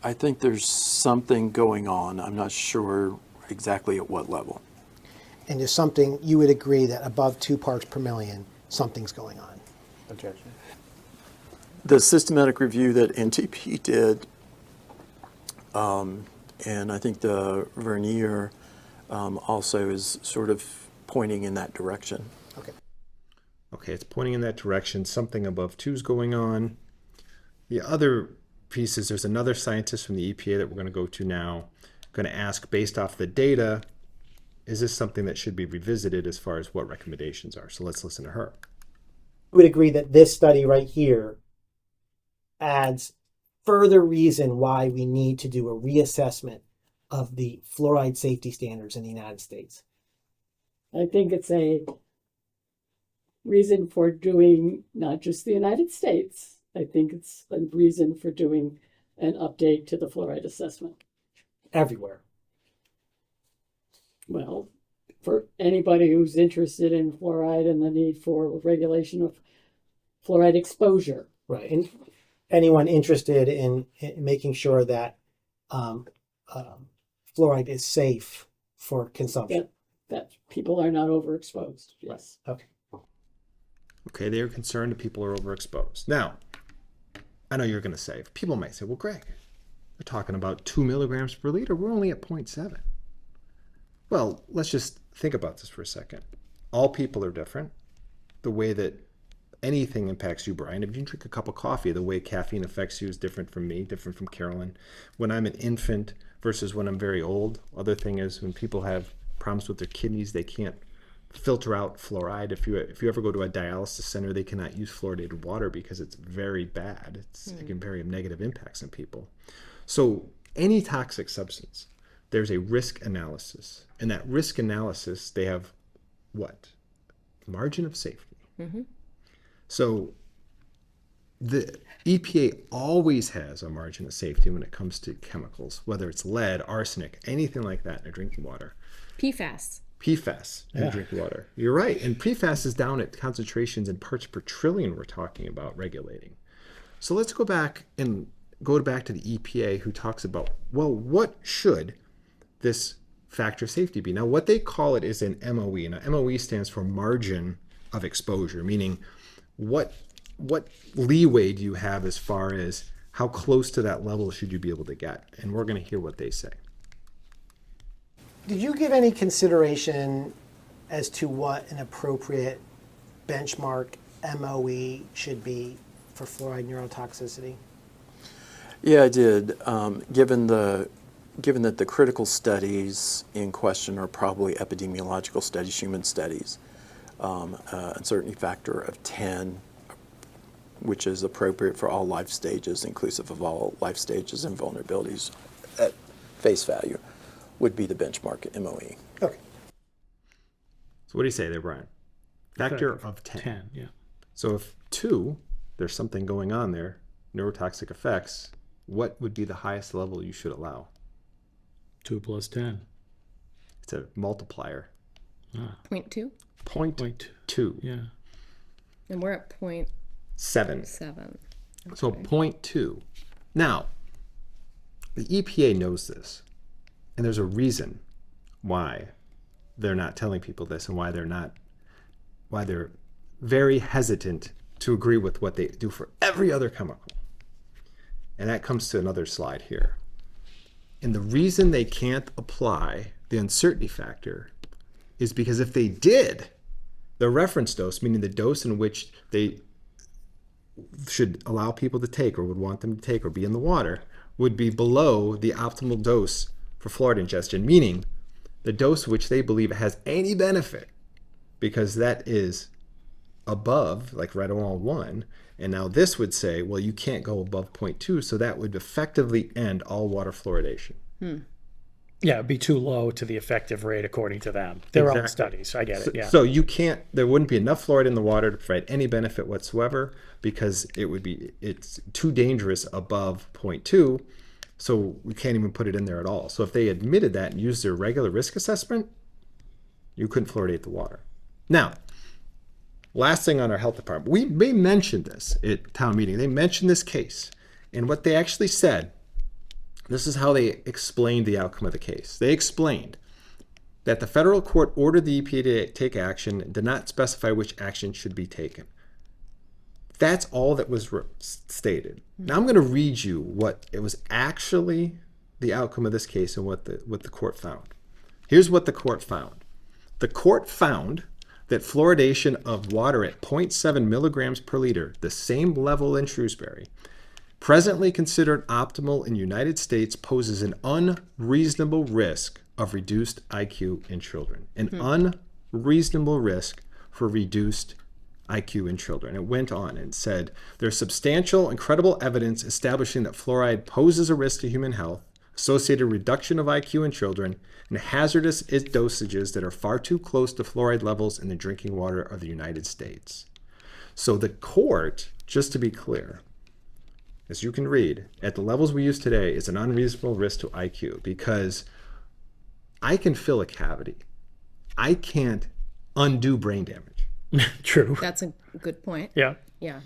I think there's something going on. I'm not sure exactly at what level. And there's something, you would agree that above 2 parts per million, something's going on? Objection. The systematic review that NTP did, and I think the Vernier also is sort of pointing in that direction. Okay. Okay, it's pointing in that direction. Something above 2 is going on. The other piece is there's another scientist from the EPA that we're going to go to now, going to ask, based off the data, is this something that should be revisited as far as what recommendations are? So let's listen to her. I would agree that this study right here adds further reason why we need to do a reassessment of the fluoride safety standards in the United States. I think it's a reason for doing not just the United States. I think it's a reason for doing an update to the fluoride assessment. Everywhere. Well, for anybody who's interested in fluoride and the need for regulation of fluoride exposure. Right. And anyone interested in making sure that fluoride is safe for consumption. That people are not overexposed. Yes. Okay. Okay, they're concerned that people are overexposed. Now, I know you're going to say, people might say, well, Greg, we're talking about 2 milligrams per liter. We're only at 0.7. Well, let's just think about this for a second. All people are different. The way that anything impacts you, Brian, if you drink a cup of coffee, the way caffeine affects you is different from me, different from Carolyn. When I'm an infant versus when I'm very old. Other thing is when people have problems with their kidneys, they can't filter out fluoride. If you ever go to a dialysis center, they cannot use fluoridated water because it's very bad. It can very have negative impacts on people. So any toxic substance, there's a risk analysis. And that risk analysis, they have what? Margin of safety. Mm-hmm. So the EPA always has a margin of safety when it comes to chemicals, whether it's lead, arsenic, anything like that in drinking water. PFAS. PFAS in drinking water. You're right. And PFAS is down at concentrations in parts per trillion we're talking about regulating. So let's go back to the EPA, who talks about, well, what should this factor of safety be? Now, what they call it is an MOE. Now, MOE stands for margin of exposure, meaning what leeway do you have as far as how close to that level should you be able to get? And we're going to hear what they say. Did you give any consideration as to what an appropriate benchmark MOE should be for fluoride neurotoxicity? Yeah, I did. Given that the critical studies in question are probably epidemiological studies, human studies, uncertainty factor of 10, which is appropriate for all life stages, inclusive of all life stages and vulnerabilities at face value, would be the benchmark MOE. Okay. So what do you say there, Brian? Factor of 10. 10, yeah. So if 2, there's something going on there, neurotoxic effects, what would be the highest level you should allow? 2 plus 10. It's a multiplier. 0.2. 0.2. Yeah. And we're at 0.7. 7. Okay. So 0.2. Now, the EPA knows this, and there's a reason why they're not telling people this and why they're very hesitant to agree with what they do for every other chemical. And that comes to another slide here. And the reason they can't apply the uncertainty factor is because if they did, the reference dose, meaning the dose in which they should allow people to take or would want them to take or be in the water, would be below the optimal dose for fluoride ingestion, meaning the dose which they believe has any benefit, because that is above, like right around 1. And now this would say, well, you can't go above 0.2, so that would effectively end all water fluoridation. Yeah, it'd be too low to the effective rate according to them. Their own studies. I get it. Yeah. So you can't, there wouldn't be enough fluoride in the water to provide any benefit whatsoever, because it's too dangerous above 0.2. So we can't even put it in there at all. So if they admitted that and used their regular risk assessment, you couldn't fluoridate the water. Now, last thing on our health department, they mentioned this at town meeting. They mentioned this case. And what they actually said, this is how they explained the outcome of the case. They explained that the federal court ordered the EPA to take action and did not specify which action should be taken. That's all that was stated. Now I'm going to read you what it was actually the outcome of this case and what the court found. Here's what the court found. The court found that fluoridation of water at 0.7 milligrams per liter, the same level in Shrewsbury, presently considered optimal in the United States, poses an unreasonable risk of reduced IQ in children. An unreasonable risk for reduced IQ in children. It went on and said, there's substantial and credible evidence establishing that fluoride poses a risk to human health, associated reduction of IQ in children, and hazardous dosages that are far too close to fluoride levels in the drinking water of the United States. So the court, just to be clear, as you can read, at the levels we use today, is an unreasonable risk to IQ, because I can fill a cavity. I can't undo brain damage. True. That's a good point. Yeah. Yeah.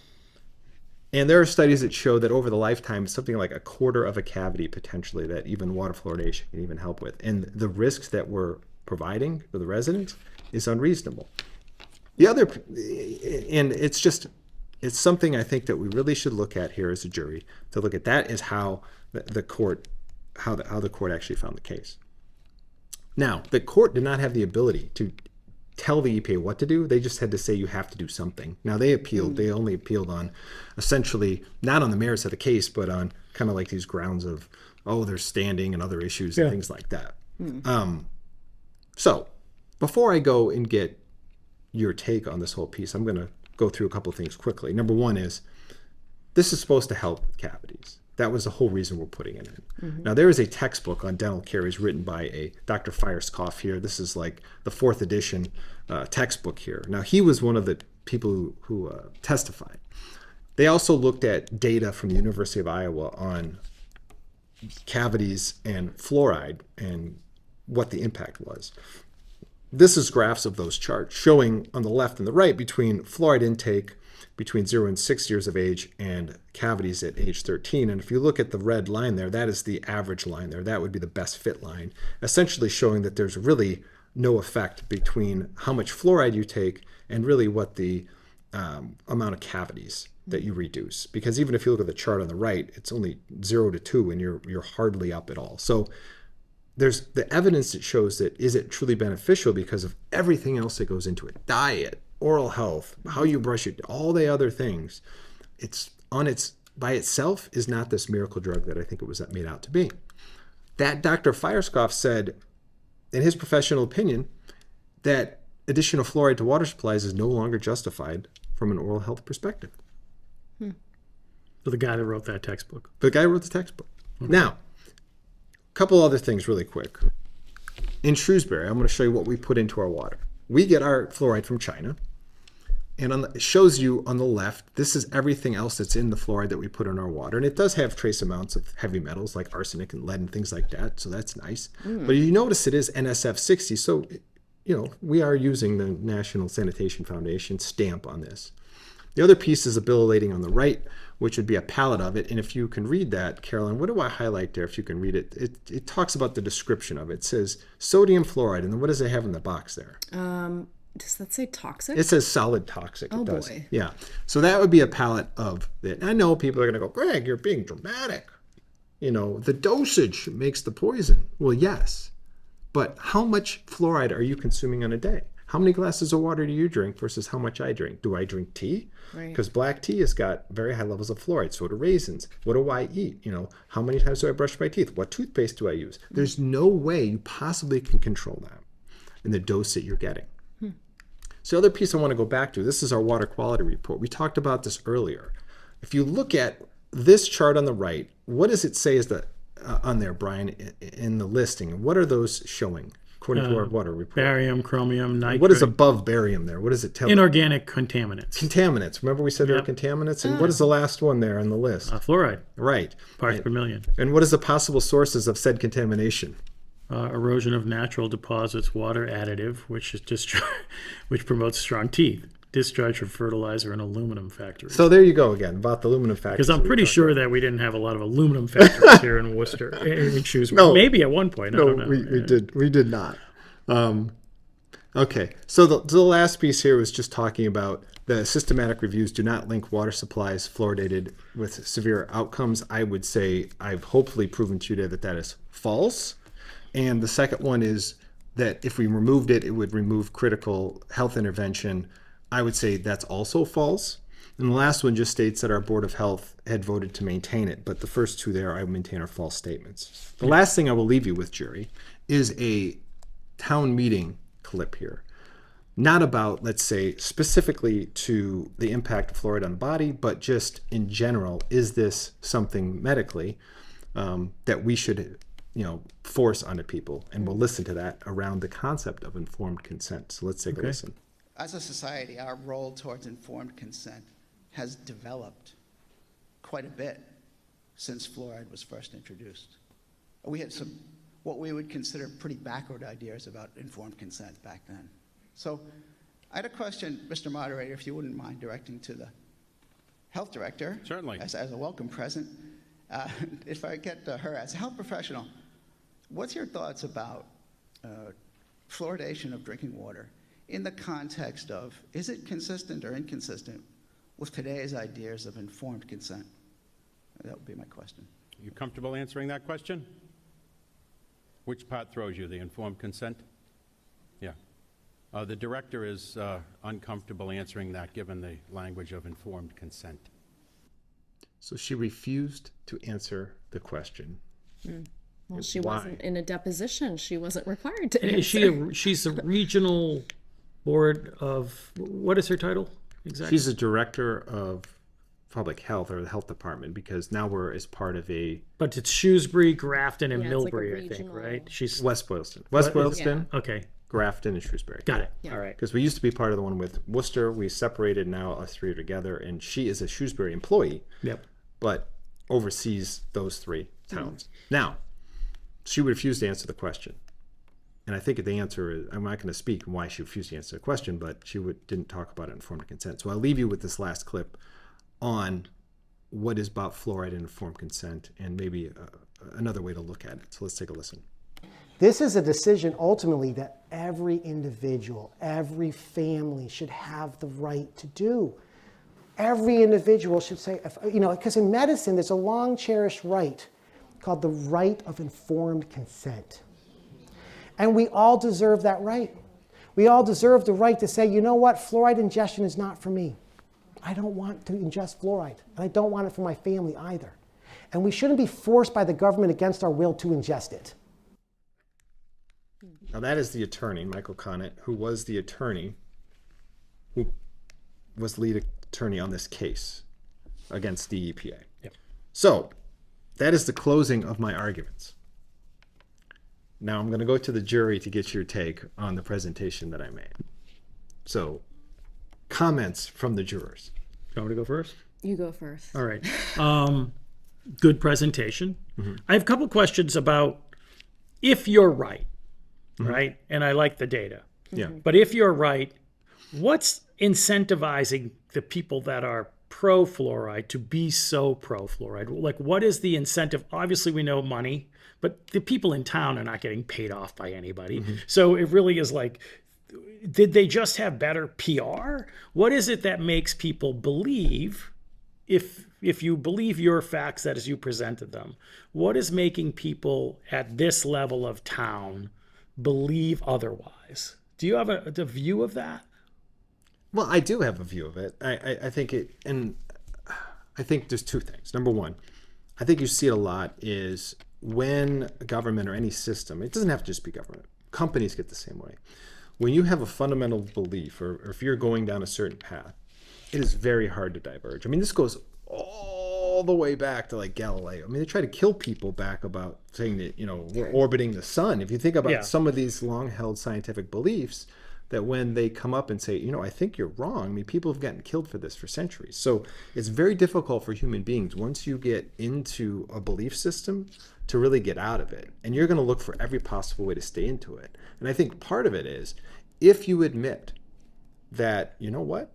And there are studies that show that over the lifetime, something like a quarter of a cavity potentially that even water fluoridation can even help with. And the risks that we're providing for the residents is unreasonable. The other, and it's something I think that we really should look at here as a jury, to look at that is how the court actually found the case. Now, the court did not have the ability to tell the EPA what to do. They just had to say you have to do something. Now they appealed. They only appealed on essentially not on the merits of the case, but on kind of like these grounds of, there's standing and other issues and things like that. So before I go and get your take on this whole piece, I'm going to go through a couple of things quickly. Number one is, this is supposed to help with cavities. That was the whole reason we're putting it in. Now, there is a textbook on dental caries written by a Dr. Feierskoff here. This is like the 4th edition textbook here. Now, he was one of the people who testified. They also looked at data from the University of Iowa on cavities and fluoride and what the impact was. This is graphs of those charts showing on the left and the right between fluoride intake between 0 and 6 years of age and cavities at age 13. And if you look at the red line there, that is the average line there. That would be the best fit line, essentially showing that there's really no effect between how much fluoride you take and really what the amount of cavities that you reduce. Because even if you look at the chart on the right, it's only 0 to 2 and you're hardly up at all. So there's the evidence that shows that is it truly beneficial because of everything else that goes into it. Diet, oral health, how you brush it, all the other things. It's by itself is not this miracle drug that I think it was made out to be. That Dr. Feierskoff said, in his professional opinion, that additional fluoride to water supplies is no longer justified from an oral health perspective. So the guy that wrote that textbook. The guy who wrote the textbook. Now, a couple other things really quick. In Shrewsbury, I'm going to show you what we put into our water. We get our fluoride from China. And it shows you on the left, this is everything else that's in the fluoride that we put in our water. And it does have trace amounts of heavy metals like arsenic and lead and things like that. So that's nice. But you notice it is NSF 60. So, we are using the National Sanitation Foundation stamp on this. The other piece is a bill of lading on the right, which would be a palette of it. And if you can read that, Carolyn, what do I highlight there if you can read it? It talks about the description of it. It says sodium fluoride. And then what does it have in the box there? Does that say toxic? It says solid toxic. Oh, It does. boy. Yeah. So that would be a palette of it. I know people are going to go, Greg, you're being dramatic. The dosage makes the poison. Well, yes. But how much fluoride are you consuming on a day? How many glasses of water do you drink versus how much I drink? Do I drink tea? Right. Because black tea has got very high levels of fluoride. So do raisins. What do I eat? How many times do I brush my teeth? What toothpaste do I use? There's no way you possibly can control that in the dose that you're getting. So the other piece I want to go back to, this is our water quality report. We talked about this earlier. If you look at this chart on the right, what does it say is on there, Brian, in the listing? What are those showing according to our water report? Barium, chromium, nitrate. What is above barium there? What does it tell you? Inorganic contaminants. Contaminants. Remember we said there were contaminants? And what is the last one there on the list? Fluoride, Right. parts per million. And what is the possible sources of said contamination? Erosion of natural deposits, water additive, which promotes strong teeth. Discharge from fertilizer and aluminum factories. So there you go again, about the aluminum factories. Because I'm pretty sure that we didn't have a lot of aluminum factories here in Worcester, in Shrewsbury. No. Maybe at one point. I No, don't know. we did not. Okay, so the last piece here was just talking about the systematic reviews do not link water supplies fluoridated with severe outcomes. I would say I've hopefully proven to you today that is false. And the second one is that if we removed it, it would remove critical health intervention. I would say that's also false. And the last one just states that our Board of Health had voted to maintain it. But the first two there, I maintain, are false statements. The last thing I will leave you with, jury, is a town meeting clip here. Not about, let's say, specifically to the impact of fluoride on the body, but just in general, is this something medically that we should force onto people? And we'll listen to that around the concept of informed consent. So let's take a listen. As a society, our role towards informed consent has developed quite a bit since fluoride was first introduced. We had some, what we would consider pretty backward ideas about informed consent back then. So I had a question, Mr. Moderator, if you wouldn't mind directing to the health director. Certainly. As a welcome present. If I get her as a health professional, what's your thoughts about fluoridation of drinking water in the context of, is it consistent or inconsistent with today's ideas of informed consent? That would be my question. You comfortable answering that question? Which part throws you, the informed consent? Yeah. The director is uncomfortable answering that given the language of informed consent. So she refused to answer the question. Well, she Why? wasn't in a deposition. She wasn't required to answer. She's a regional board of, what is her title exactly? She's a director of public health, or the health department, because now we're as part of But it's Shrewsbury, Grafton, and Yeah, it's like a Millbury, I think, regional- right? She's West Boylston. West Boylston, okay. Grafton, and Shrewsbury. Got it. Yeah. All right. Because we used to be part of the one with Worcester. We separated, now us three are together, and she is a Shrewsbury employee, Yep. but oversees those three towns. Now, she refused to answer the question. And I think the answer is, I'm not going to speak on why she refused to answer the question, but she didn't talk about informed consent. So I'll leave you with this last clip on what is about fluoride and informed consent, and maybe another way to look at it. So let's take a listen. This is a decision ultimately that every individual, every family should have the right to do. Every individual should say, because in medicine there's a long cherished right called the right of informed consent. And we all deserve that right. We all deserve the right to say, you know what, fluoride ingestion is not for me. I don't want to ingest fluoride, and I don't want it for my family either. And we shouldn't be forced by the government against our will to ingest it. Now that is the attorney, Michael Connett, who was the attorney, who was lead attorney on this case against the EPA. Yep. So that is the closing of my arguments. Now I'm going to go to the jury to get your take on the presentation that I made. So, comments from the jurors. Do you want me to go first? You go first. All right. Good presentation. Mm-hmm. I have a couple questions about if you're right, right? And I like the data. Yeah. But if you're right, what's incentivizing the people that are pro-fluoride to be so pro-fluoride? Like, what is the incentive? Obviously, we know money, but the people in town are not getting paid off by anybody. So it really is like, did they just have better PR? What is it that makes people believe, if you believe your facts that as you presented them, what is making people at this level of town believe otherwise? Do you have a view of that? Well, I do have a view of it. I think it, and I think there's two things. Number one, I think you see it a lot is when government or any system, it doesn't have to just be government, companies get the same way. When you have a fundamental belief, or if you're going down a certain path, it is very hard to diverge. I mean, this goes all the way back to like Galileo. I mean, they try to kill people back about saying that, we're orbiting the sun. If you think about some of these long-held scientific beliefs, that when they come up and say, I think you're wrong. I mean, people have gotten killed for this for centuries. So it's very difficult for human beings, once you get into a belief system, to really get out of it. And you're going to look for every possible way to stay into it. And I think part of it is, if you admit that, you know what,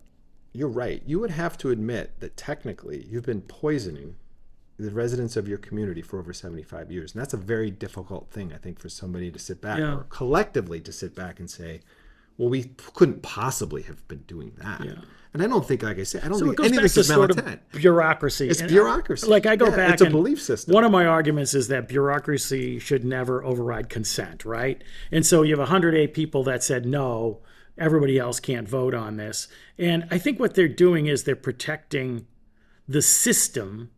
you're right, you would have to admit that technically you've been poisoning the residents of your community for over 75 years. And that's a very difficult thing, I think, for somebody to sit back, or collectively to sit back and say, well, we couldn't possibly have been doing that. Yeah. And I don't think, like I said, I don't think any of this is malintent. Bureaucracy. It's bureaucracy. Like I go back, it's a belief system. One of my arguments is that bureaucracy should never override consent, right? And so you have 108 people that said no, everybody else can't vote on this. And I think what they're doing is they're protecting the system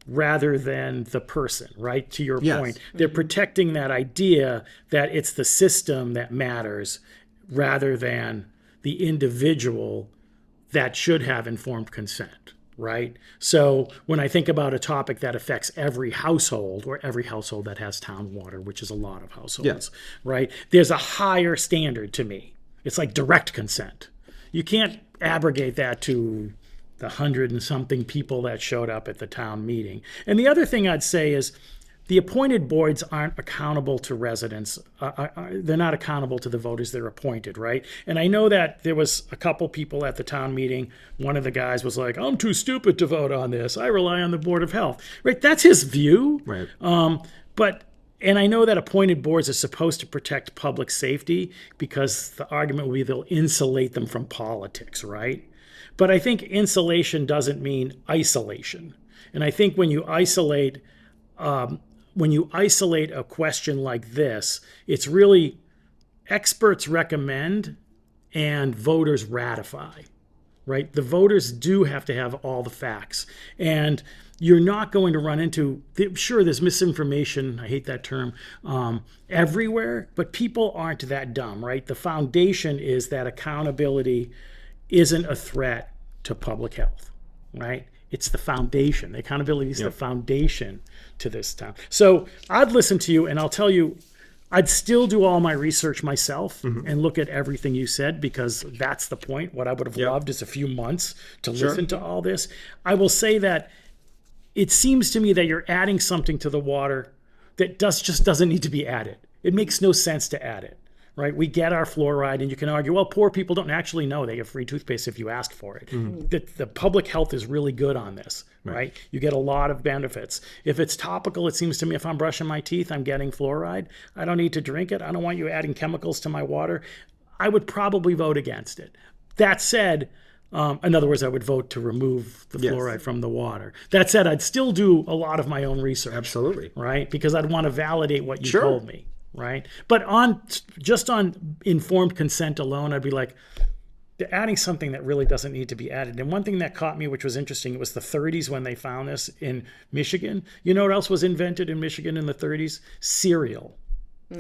rather than the person, right? To your point, they're protecting that idea that it's the system that matters rather than the individual that should have informed consent, right? So when I think about a topic that affects every household, or every household that has town water, which is a lot of households, right? There's a higher standard to me. It's like direct consent. You can't abrogate that to the 100 and something people that showed up at the town meeting. And the other thing I'd say is, the appointed boards aren't accountable to residents. They're not accountable to the voters they're appointed, right? And I know that there was a couple people at the town meeting. One of the guys was like, I'm too stupid to vote on this. I rely on the Board of Health, right? That's his view. Right. And I know that appointed boards are supposed to protect public safety, because the argument will be they'll insulate them from politics, right? But I think insulation doesn't mean isolation. And I think when you isolate a question like this, it's really experts recommend and voters ratify, right? The voters do have to have all the facts. And you're not going to run into, sure, there's misinformation, I hate that term, everywhere, but people aren't that dumb, right? The foundation is that accountability isn't a threat to public health, right? It's the foundation. The accountability is the foundation to this town. So I'd listen to you, and I'll tell you, I'd still do all my research myself and look at everything you said, because that's the point. What I would have loved is a few months to listen to all this. I will say that it seems to me that you're adding something to the water that just doesn't need to be added. It makes no sense to add it. Right, we get our fluoride, and you can argue, well, poor people don't actually know they have free toothpaste if you ask for it. The public health is really good on this, right? You get a lot of benefits. If it's topical, it seems to me if I'm brushing my teeth, I'm getting fluoride. I don't need to drink it. I don't want you adding chemicals to my water. I would probably vote against it. That said, in other words, I would vote to remove the fluoride from the water. That said, I'd still do a lot of my own research. Absolutely. Right? Because I'd want to validate what you told me. Right. But on informed consent alone, I'd be like, they're adding something that really doesn't need to be added. And one thing that caught me, which was interesting, it was the 30s when they found this in Michigan. You know what else was invented in Michigan in the 30s? Cereal.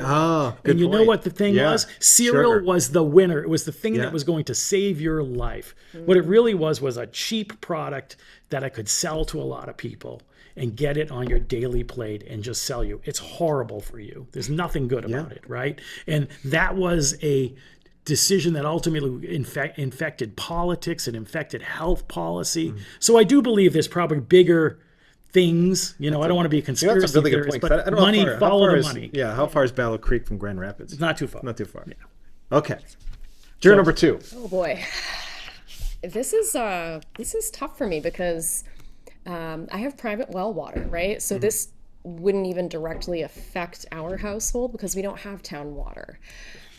Oh, good And you point. know what the thing was? Cereal Sugar. was the winner. It was the thing that was going to save your life. What it really was a cheap product that I could sell to a lot of people and get it on your daily plate and just sell you. It's horrible for you. There's nothing good about it, right? And that was a decision that ultimately infected politics. It infected health policy. So I do believe there's probably bigger things. I don't want to be a conspiracy that's a really theorist, good point. but money, follow the money. Yeah, how far is Battle Creek from Grand Rapids? It's not too far. Not too far. Yeah. Okay. Juror number 2. Oh boy, this is tough for me because I have private well water, right? So this wouldn't even directly affect our household because we don't have town water.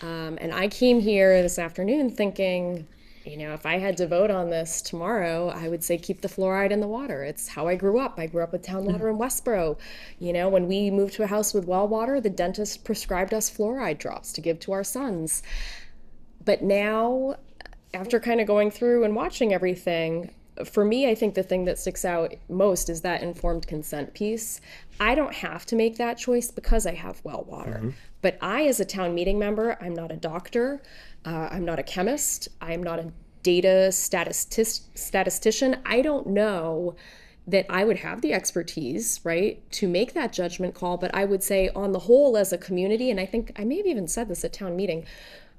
And I came here this afternoon thinking, if I had to vote on this tomorrow, I would say keep the fluoride in the water. It's how I grew up. I grew up with town water in Westboro. When we moved to a house with well water, the dentist prescribed us fluoride drops to give to our sons. But now, after kind of going through and watching everything, for me, I think the thing that sticks out most is that informed consent piece. I don't have to make that choice because I have well water. But I, as a town meeting member, I'm not a doctor. I'm not a chemist. I'm not a data statistician. I don't know that I would have the expertise, right, to make that judgment call. But I would say on the whole as a community, and I think I may have even said this at town meeting,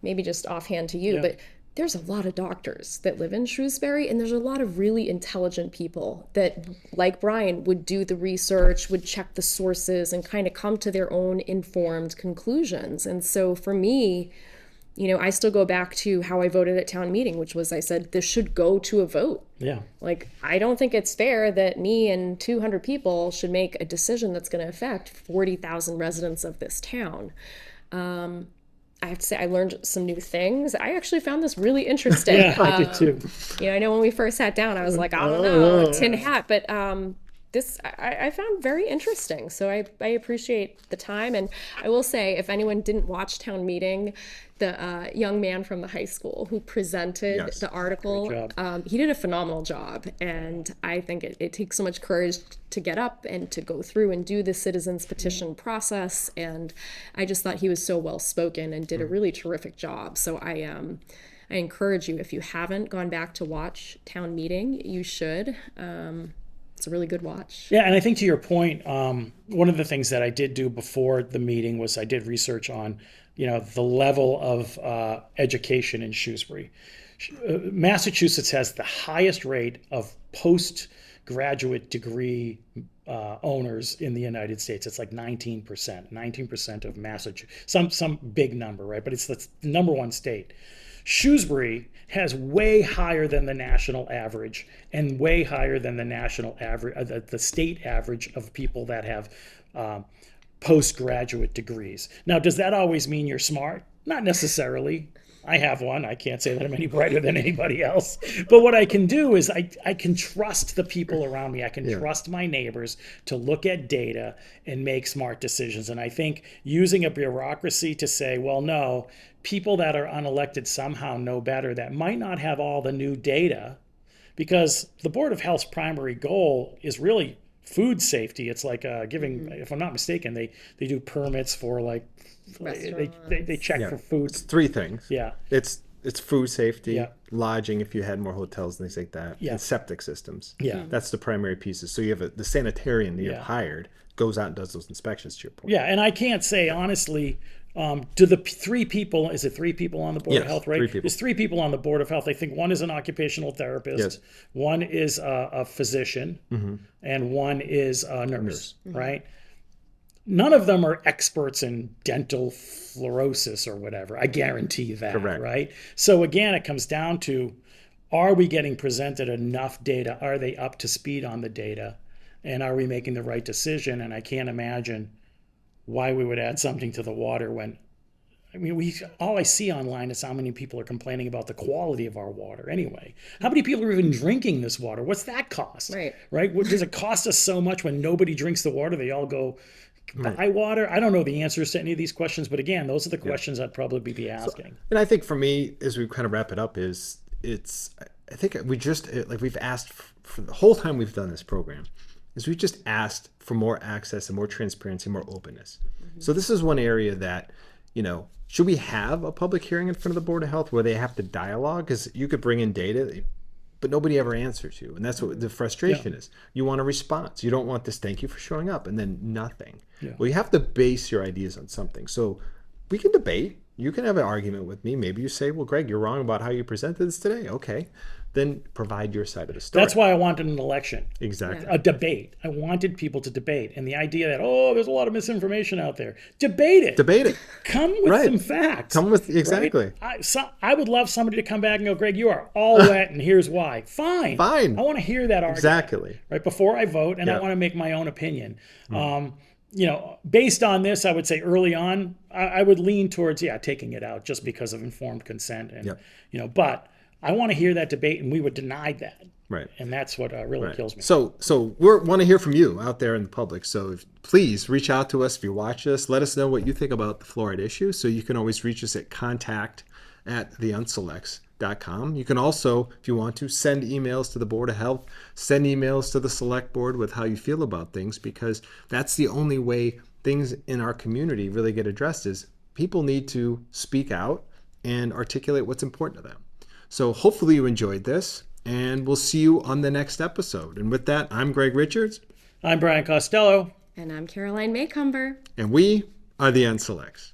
maybe just offhand to you, but there's a lot of doctors that live in Shrewsbury, and there's a lot of really intelligent people that, like Brian, would do the research, would check the sources, and kind of come to their own informed conclusions. And so for me, I still go back to how I voted at town meeting, which was I said this should go to a vote. Yeah. Like, I don't think it's fair that me and 200 people should make a decision that's going to affect 40,000 residents of this town. I have to say, I learned some new things. I actually found this really interesting. Yeah, I did too. I know when we first sat down, I was like, I don't know, tin hat. But this I found very interesting. So I appreciate the time. And I will say, if anyone didn't watch town meeting, the young man from the high school who presented the article, he did a phenomenal job. And I think it takes so much courage to get up and to go through and do the citizens petition process. And I just thought he was so well spoken and did a really terrific job. So I encourage you, if you haven't gone back to watch town meeting, you should. It's a really good watch. Yeah, and I think to your point, one of the things that I did do before the meeting was I did research on, the level of education in Shrewsbury. Massachusetts has the highest rate of postgraduate degree owners in the United States. It's like 19% of Massachusetts, some big number, right? But it's the number one state. Shrewsbury has way higher than the national average and way higher than the national average, the state average of people that have postgraduate degrees. Now, does that always mean you're smart? Not necessarily. I have one. I can't say that I'm any brighter than anybody else. But what I can do is I can trust the people around me. I can trust my neighbors to look at data and make smart decisions. And I think using a bureaucracy to say, well, no, people that are unelected somehow know better, that might not have all the new data, because the Board of Health's primary goal is really food safety. It's like giving, if I'm not mistaken, they do permits for like, they check for food. It's three things. Yeah. It's food safety, lodging if you had more hotels and things like that, and septic systems. Yeah. That's the primary pieces. So you have the sanitarian that you have hired goes out and does those inspections, to your point. Yeah, and I can't say honestly, do the three people, is it three people on the Board of Health, right? 3 people. There's 3 people on the Board of Health. I think one is an occupational therapist, one is a physician, and one is a nurse, right? None of them are experts in dental fluorosis or whatever. I guarantee that, right? So again, it comes down to, are we getting presented enough data? Are they up to speed on the data? And are we making the right decision? And I can't imagine why we would add something to the water when, all I see online is how many people are complaining about the quality of our water anyway. How many people are even drinking this water? What's that cost? Right? Does it cost us so much when nobody drinks the water? They all go buy water? I don't know the answers to any of these questions, but again, those are the questions I'd probably be asking. And I think for me, as we kind of wrap it up, I think we've asked for the whole time we've done this program, is we've just asked for more access and more transparency, more openness. So this is one area that, should we have a public hearing in front of the Board of Health where they have to dialogue? Because you could bring in data, but nobody ever answers you. And that's what the frustration is. You want a response. You don't want this, thank you for showing up, and then nothing. Well, you have to base your ideas on something. So we can debate. You can have an argument with me. Maybe you say, well, Greg, you're wrong about how you presented this today. Okay. Then provide your side of the story. That's why I wanted an election. Exactly. A debate. I wanted people to debate. And the idea that, there's a lot of misinformation out there. Debate it. Debate it. Come with some facts. Come with, exactly. Right? I would love somebody to come back and go, Greg, you are all wet and here's why. Fine. I want to hear that argument. Exactly. Right before I vote, and I want to make my own opinion. based on this, I would say early on, I would lean towards, taking it out just because of informed consent. And, but I want to hear that debate, and we would deny that. Right. And that's what really kills me. So we want to hear from you out there in the public. So please reach out to us if you watch us. Let us know what you think about the fluoride issue. So you can always reach us at contact@theunselects.com. You can also, if you want to, send emails to the Board of Health, send emails to the Select Board with how you feel about things, because that's the only way things in our community really get addressed, is people need to speak out and articulate what's important to them. So hopefully you enjoyed this, and we'll see you on the next episode. And with that, I'm Gregg Richards. I'm Brian Costello. And I'm Caroline Maycumber. And we are the Unselects.